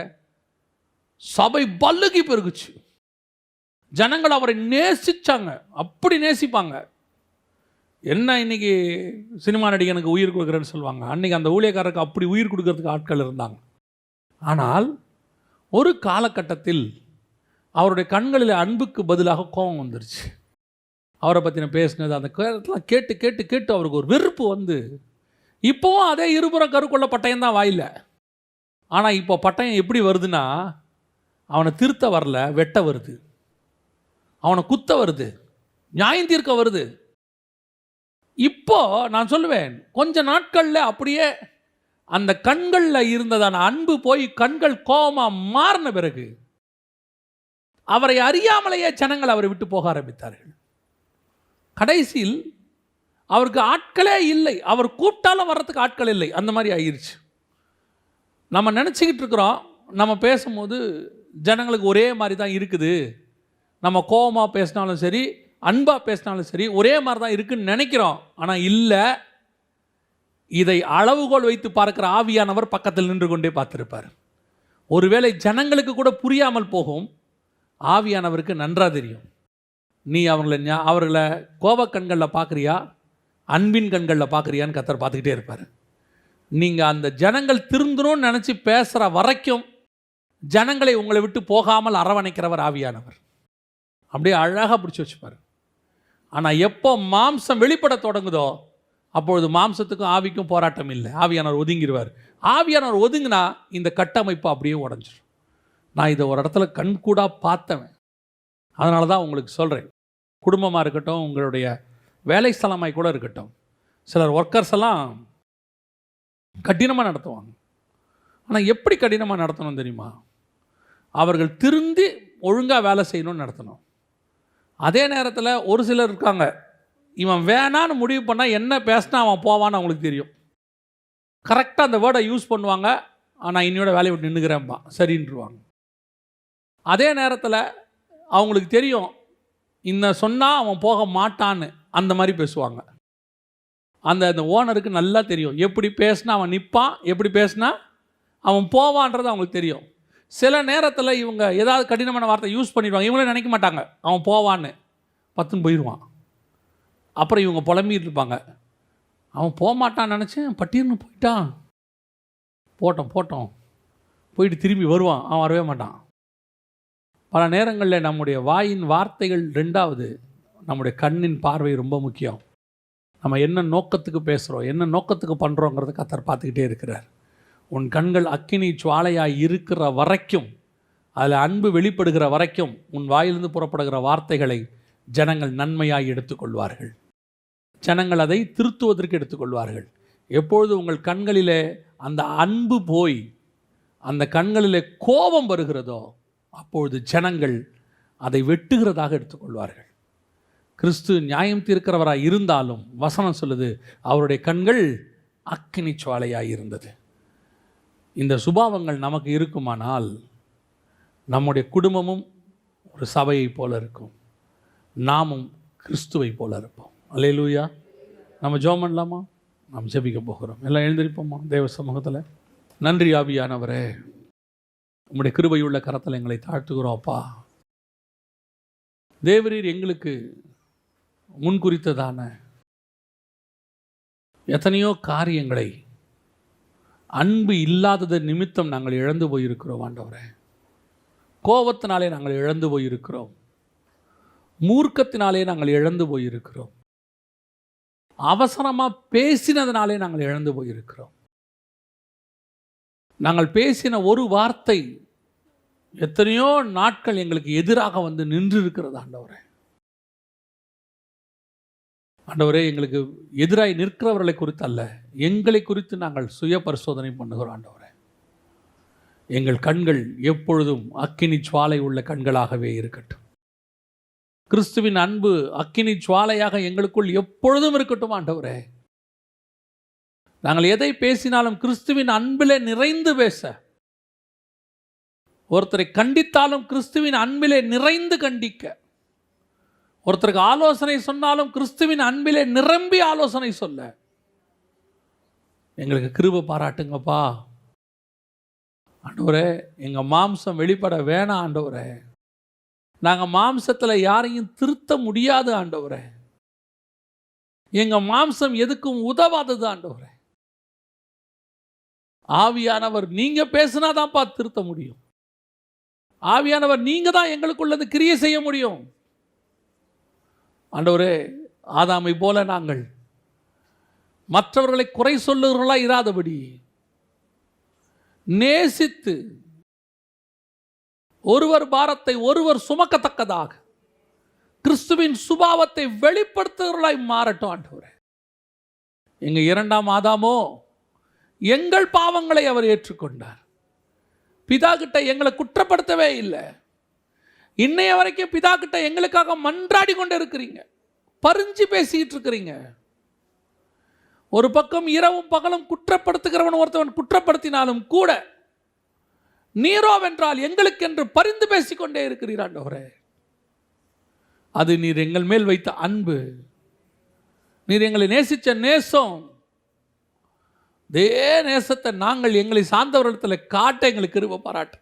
சபை பல்லுகி பெருகுச்சு. ஜனங்கள் அவரை நேசிச்சாங்க, அப்படி நேசிப்பாங்க. என்ன இன்னைக்கு சினிமா நடிகனுக்கு உயிர் கொடுக்குறேன்னு சொல்லுவாங்க, அன்றைக்கி அந்த ஊழியக்காரருக்கு அப்படி உயிர் கொடுக்கறதுக்கு ஆட்கள் இருந்தாங்க. ஆனால் ஒரு காலகட்டத்தில் அவருடைய கண்களில் அன்புக்கு பதிலாக கோபம் வந்துருச்சு. அவரை பற்றின பேசினது அந்த கேட்டு கேட்டு கேட்டு அவருக்கு ஒரு வெறுப்பு வந்து, இப்போவும் அதே இருபுறம் கருக்குள்ள பட்டயம் தான் வாயில. ஆனால் இப்போ பட்டயம் எப்படி வருதுன்னா, அவனை திருத்த வரல, வெட்ட வருது, அவனை குத்த வருது, நியாயம் தீர்க்க வருது. இப்போ நான் சொல்லுவேன், கொஞ்ச நாட்களில் அப்படியே அந்த கண்களில் இருந்ததான அன்பு போய் கண்கள் கோபமாக மாறின பிறகு அவரை அறியாமலேயே ஜனங்கள் அவரை விட்டு போக ஆரம்பித்தார்கள். கடைசியில் அவருக்கு ஆட்களே இல்லை, அவர் கூப்பிட்டாலும் வர்றதுக்கு ஆட்கள் இல்லை, அந்த மாதிரி ஆயிடுச்சு. நம்ம நினச்சிக்கிட்டு இருக்கிறோம், நம்ம பேசும்போது ஜனங்களுக்கு ஒரே மாதிரி தான் இருக்குது, நம்ம கோபமாக பேசினாலும் சரி, அன்பாக பேசினாலும் சரி, ஒரே மாதிரி தான் இருக்குன்னு நினைக்கிறோம். ஆனால் இல்லை, இதை அளவுகோல் வைத்து பார்க்கிற ஆவியானவர் பக்கத்தில் நின்று கொண்டே பார்த்திருப்பார். ஒருவேளை ஜனங்களுக்கு கூட புரியாமல் போகும், ஆவியானவருக்கு நன்றாக தெரியும். நீ அவர்களை கோப கண்களில் பார்க்குறியா, அன்பின் கண்களில் பார்க்குறியான்னு கர்த்தர் பார்த்துக்கிட்டே இருப்பார். நீங்கள் அந்த ஜனங்கள் திருந்தணும்னு நினச்சி பேசுகிற வரைக்கும் ஜனங்களை உங்களை விட்டு போகாமல் அரவணைக்கிறவர் ஆவியானவர். அப்படியே அழகாக பிடிச்சி வச்சுப்பார். ஆனால் எப்போ மாம்சம் வெளிப்பட தொடங்குதோ அப்பொழுது மாம்சத்துக்கும் ஆவிக்கும் போராட்டம் இல்லை, ஆவியானவர் ஒதுங்கிடுவார். ஆவியானவர் ஒதுங்கினா இந்த கட்டமைப்பு அப்படியே உடஞ்சிடும். நான் இதை ஒரு இடத்துல கண்கூடாக பார்த்தவன். அதனால தான் உங்களுக்கு சொல்கிறேன். குடும்பமாக இருக்கட்டும், உங்களுடைய வேலை ஸ்தலமாய் கூட இருக்கட்டும், சிலர் ஒர்க்கர்ஸ் எல்லாம் கடினமாக நடத்துவாங்க. ஆனால் எப்படி கடினமாக நடத்தணும் தெரியுமா? அவர்கள் திருந்தி ஒழுங்காக வேலை செய்யணும்னு நடத்தணும். அதே நேரத்தில் ஒரு சிலர் இருக்காங்க, இவன் வேணான்னு முடிவு பண்ணால் என்ன பேசினா அவன் போவான்னு அவங்களுக்கு தெரியும். கரெக்டாக அந்த வேர்டை யூஸ் பண்ணுவாங்க, ஆனால் இன்னையோட வேலையை விட்டு நின்றுக்கிறேன்ப்பா சரின்ட்டுருவாங்க. அதே நேரத்தில் அவங்களுக்கு தெரியும் இந்த சொன்னால் அவன் போக மாட்டான்னு, அந்த மாதிரி பேசுவாங்க. அந்த ஓனருக்கு நல்லா தெரியும் எப்படி பேசினா அவன் நிற்பான், எப்படி பேசினா அவன் போவான்றது அவங்களுக்கு தெரியும். சில நேரத்தில் இவங்க ஏதாவது கடினமான வார்த்தை யூஸ் பண்ணிடுவாங்க, இவங்களே நினைக்க மாட்டாங்க அவன் போவான்னு, பத்துன்னு போயிடுவான். அப்புறம் இவங்க புலம்பிகிட்டு இருப்பாங்க, அவன் போக மாட்டான்னு நினச்சேன், பட்டீர்னு போயிட்டான், போட்டோம் போயிட்டு திரும்பி வருவான், அவன் வரவே மாட்டான். பல நேரங்களில் நம்முடைய வாயின் வார்த்தைகள் ரெண்டாவது, நம்முடைய கண்ணின் பார்வை ரொம்ப முக்கியம். நம்ம என்ன நோக்கத்துக்கு பேசுகிறோம், என்ன நோக்கத்துக்கு பண்ணுறோங்கிறத கர்த்தர் பார்த்துக்கிட்டே இருக்கிறார். உன் கண்கள் அக்கினி சுவாலையாய் இருக்கிற வரைக்கும், அதில் அன்பு வெளிப்படுகிற வரைக்கும் உன் வாயிலிருந்து புறப்படுகிற வார்த்தைகளை ஜனங்கள் நன்மையாய் எடுத்துக்கொள்வார்கள். ஜனங்கள் அதை திருத்துவதற்கு எடுத்துக்கொள்வார்கள். எப்பொழுது உங்கள் கண்களிலே அந்த அன்பு போய் அந்த கண்களிலே கோபம் வருகிறதோ அப்பொழுது ஜனங்கள் அதை வெட்டுகிறதாக எடுத்துக்கொள்வார்கள். கிறிஸ்து நியாயம் தீர்க்கிறவராய் இருந்தாலும் வசனம் சொல்லுது, அவருடைய கண்கள் அக்கினி சுவாலையாய் இருந்தது. இந்த சுபாவங்கள் நமக்கு இருக்குமானால் நம்முடைய குடும்பமும் ஒரு சபையை போல இருக்கும், நாமும் கிறிஸ்துவை போல இருப்போம். அல்லேலூயா. நம்ம ஜெபம் பண்ணலாமா? நாம் ஜெபிக்க போகிறோம். எல்லாம் எழுந்திருப்போமா தேவ சமூகத்தில். நன்றி ஆவியானவரே, உம்முடைய கிருபையுள்ள கரத்தில் எங்களை தாழ்த்துகிறோம். அப்பா, தேவரீர் எங்களுக்கு முன்குறித்ததான எத்தனையோ காரியங்களை அன்பு இல்லாதது நிமித்தம் நாங்கள் இழந்து போயிருக்கிறோம். ஆண்டவரே, கோபத்தினாலே நாங்கள் இழந்து போயிருக்கிறோம், மூர்க்கத்தினாலே நாங்கள் இழந்து போயிருக்கிறோம், அவசரமாக பேசினதுனாலே நாங்கள் இழந்து போயிருக்கிறோம். நாங்கள் பேசின ஒரு வார்த்தை எத்தனையோ நாட்கள் எங்களுக்கு எதிராக வந்து நின்று இருக்கிறது ஆண்டவரே. ஆண்டவரே, எங்களுக்கு எதிராய் நிற்கிறவர்களை குறித்து அல்ல, எங்களை குறித்து நாங்கள் சுய பரிசோதனை பண்ணுகிறோம் ஆண்டவரே. எங்கள் கண்கள் எப்பொழுதும் அக்கினி ஜுவாலை உள்ள கண்களாகவே இருக்கட்டும். கிறிஸ்துவின் அன்பு அக்கினி ஜுவாலையாக எங்களுக்குள் எப்பொழுதும் இருக்கட்டும் ஆண்டவரே. நாங்கள் எதை பேசினாலும் கிறிஸ்துவின் அன்பிலே நிறைந்து பேச, ஒருத்தரை கண்டித்தாலும் கிறிஸ்துவின் அன்பிலே நிறைந்து கண்டிக்க, ஒருத்தருக்கு ஆலோசனை சொன்னாலும் கிறிஸ்துவின் அன்பிலே நிரம்பி ஆலோசனை சொல்ல எங்களுக்கு கிருபை பாராட்டுங்கப்பா ஆண்டவரே. எங்கள் மாம்சம் வெளிப்பட வேணாம் ஆண்டவரே. நாங்கள் மாம்சத்தில் யாரையும் திருத்த முடியாது ஆண்டவரே. எங்கள் மாம்சம் எதுக்கும் உதவாதது ஆண்டவரே. ஆவியானவர் நீங்க பேசினாதான்ப்பா திருத்த முடியும். ஆவியானவர் நீங்க தான் எங்களுக்குள்ளது கிரியை செய்ய முடியும் ஆண்டவரே. ஆதாமை போல நாங்கள் மற்றவர்களை குறை சொல்லுகிறவர்களா இராதபடி நேசித்து ஒருவர் பாரத்தை ஒருவர் சுமக்கத்தக்கதாக கிறிஸ்துவின் சுபாவத்தை வெளிப்படுத்துகிறவர்களாய் மாறட்டும் ஆண்டவரே. எங்க இரண்டாம் ஆதாமோ எங்கள் பாவங்களை அவர் ஏற்றுக்கொண்டார். பிதா கிட்ட எங்களை குற்றப்படுத்தவே இல்லை. இன்னைய வரைக்கும் பிதா கிட்ட எங்களுக்காக மன்றாடி கொண்டு இருக்கிறீங்க, பறிஞ்சு பேசிக்கிட்டு இருக்கிறீங்க. ஒரு பக்கம் இரவும் பகலும் குற்றப்படுத்துகிறவன் ஒருத்தவன் குற்றப்படுத்தினாலும் கூட நீரோவென்றால் எங்களுக்கென்று பரிந்து பேசிக்கொண்டே இருக்கிறீர் ஆண்டவரே. அது நீர் எங்கள் மேல் வைத்த அன்பு, நீர் எங்களை நேசித்த நேசம். அதே நேசத்தை நாங்கள் எங்களை சார்ந்தவர்களிடத்தில் காட்ட எங்களுக்கு கிருபை பாராட்டு.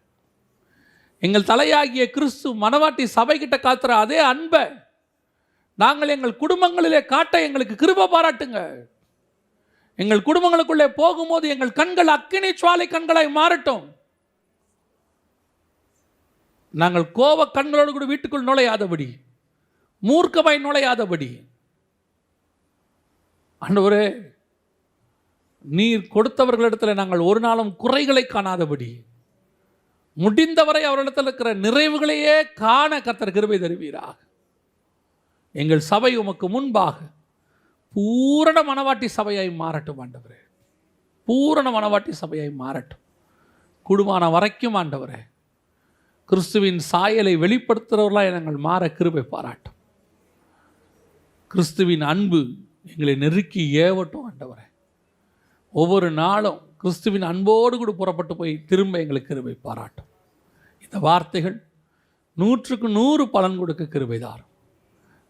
எங்கள் தலையாகிய கிறிஸ்து மனவாட்டி சபை கிட்ட காத்துற அதே அன்பை நாங்கள் எங்கள் குடும்பங்களிலே காட்ட எங்களுக்கு கிருபை பாராட்டுங்க. எங்கள் குடும்பங்களுக்குள்ளே போகும்போது எங்கள் கண்கள் அக்கினி ஜுவாலை கண்களாய் மாறட்டும். நாங்கள் கோப கண்களோடு கூட வீட்டுக்குள் நுழையாதபடி, மூர்க்கமாய் நுழையாதபடி ஆண்டவரே, நீர் கொடுத்தவர்களிடத்தில் நாங்கள் ஒரு நாளும் குறைகளை காணாதபடி முடிந்தவரை அவர்களிடத்தில் இருக்கிற நிறைவுகளையே காண கர்த்தர் கிருபை தருவீராக. எங்கள் சபை உமக்கு முன்பாக பூரண மனவாட்டி சபையாய் மாறட்டும் ஆண்டவரே. பூரண மனவாட்டி சபையாய் மாறட்டும். குடும்பமான வரைக்கும் ஆண்டவரே கிறிஸ்துவின் சாயலை வெளிப்படுத்துகிறவர்களாய் நாங்கள் மாற கிருபை பாராட்டும். கிறிஸ்துவின் அன்பு எங்களை நெருக்கி ஏவட்டும் ஆண்டவரே. ஒவ்வொரு நாளும் கிறிஸ்துவின் அன்போடு கூட புறப்பட்டு போய் திரும்ப எங்களுக்கு கிருபை பாராட்டும். இந்த வார்த்தைகள் 100க்கு 100 பலன் கொடுக்க கிருபை தாரும்.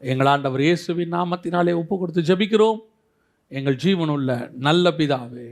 எங்கள் ஆண்டவர் இயேசுவின் நாமத்தினாலே ஒப்பு கொடுத்து ஜெபிக்கிறோம் எங்கள் ஜீவனுள்ள நல்ல பிதாவே.